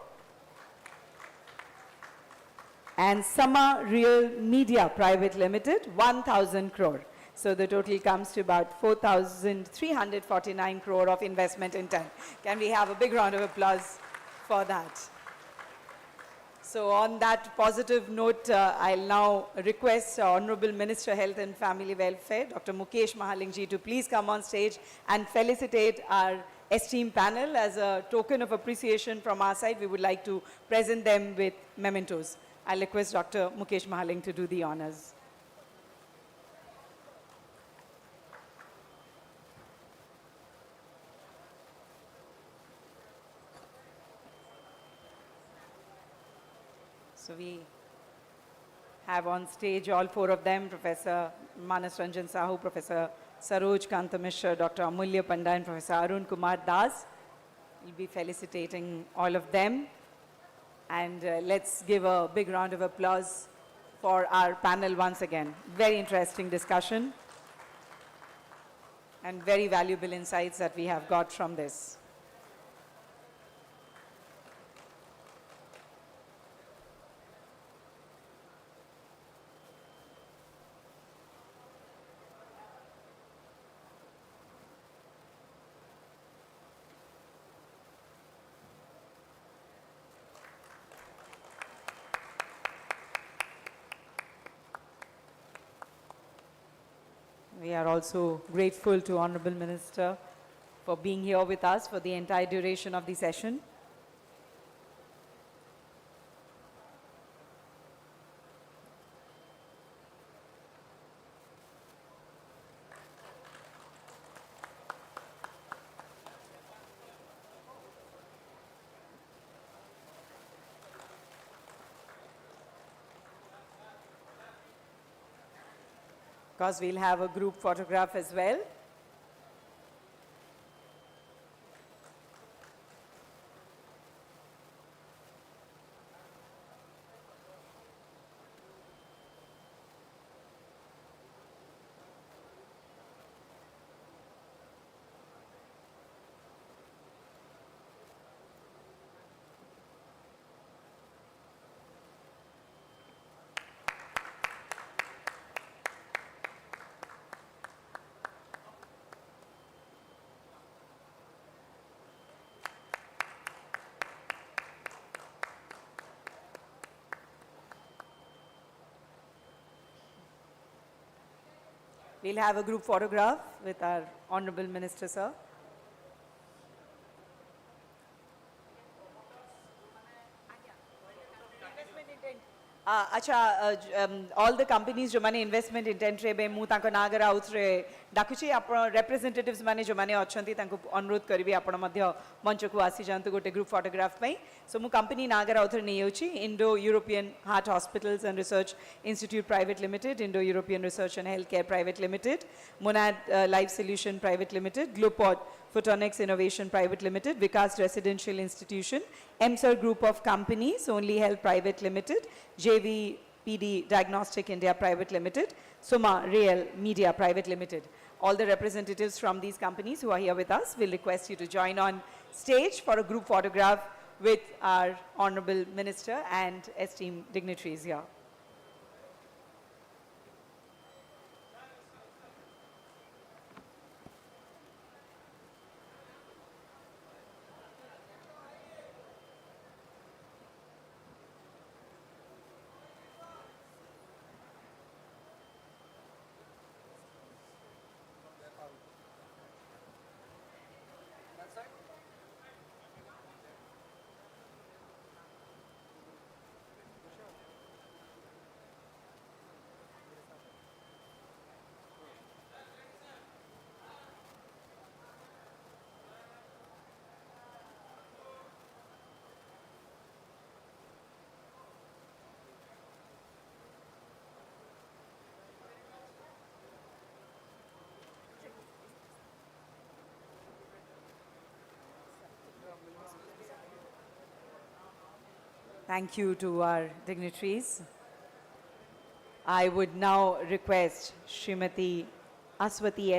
And Sama Real Media Private Limited, 1,000 crore. So the total comes to about 4,349 crore of investment intent. Can we have a big round of applause for that? So on that positive note, I'll now request Honorable Minister Health and Family Welfare, Dr. Mukesh Mahalingji, to please come on stage and felicitate our esteemed panel. As a token of appreciation from our side, we would like to present them with mementos. I'll request Dr. Mukesh Mahaling to do the honors. So we have on stage all 4 of them, Professor Manas Ranjan Sahu, Professor Saroj Kanta Mishra, Dr. Amulya Panda, and Professor Arun Kumar Das. We'll be felicitating all of them. And let's give a big round of applause for our panel once again. Very interesting discussion and very valuable insights that we have got from this. We are also grateful to Honorable Minister for being here with us for the entire duration of the session. Of course, we'll have a group photograph as well. We'll have a group photograph with our Honorable Minister, sir. all the companies जो माने investment intent रे बे मु तांको नागर house रे डाकुची आपण representatives माने जो माने अछंती तांको अनुरोध करबी आपण मध्य मंच को आसी जानतु गोटे ग्रुप फोटोग्राफ पई सो मु कंपनी नागर हाउस रे नेयोची Indo European heart hospitals and research institute private limited Indo European research and health care private limited Monad life solution private limited Glopod Photonics Innovation Private Limited, Vikas Residential Institution, MSR Group of Companies, Only Health Private Limited, JVPD Diagnostic India Private Limited, Suma Real Media Private Limited. All the representatives from these companies who are here with us will request you to join on stage for a group photograph with our Honorable Minister and esteemed dignitaries here. Thank you to our dignitaries. I would now request Srimati Aswati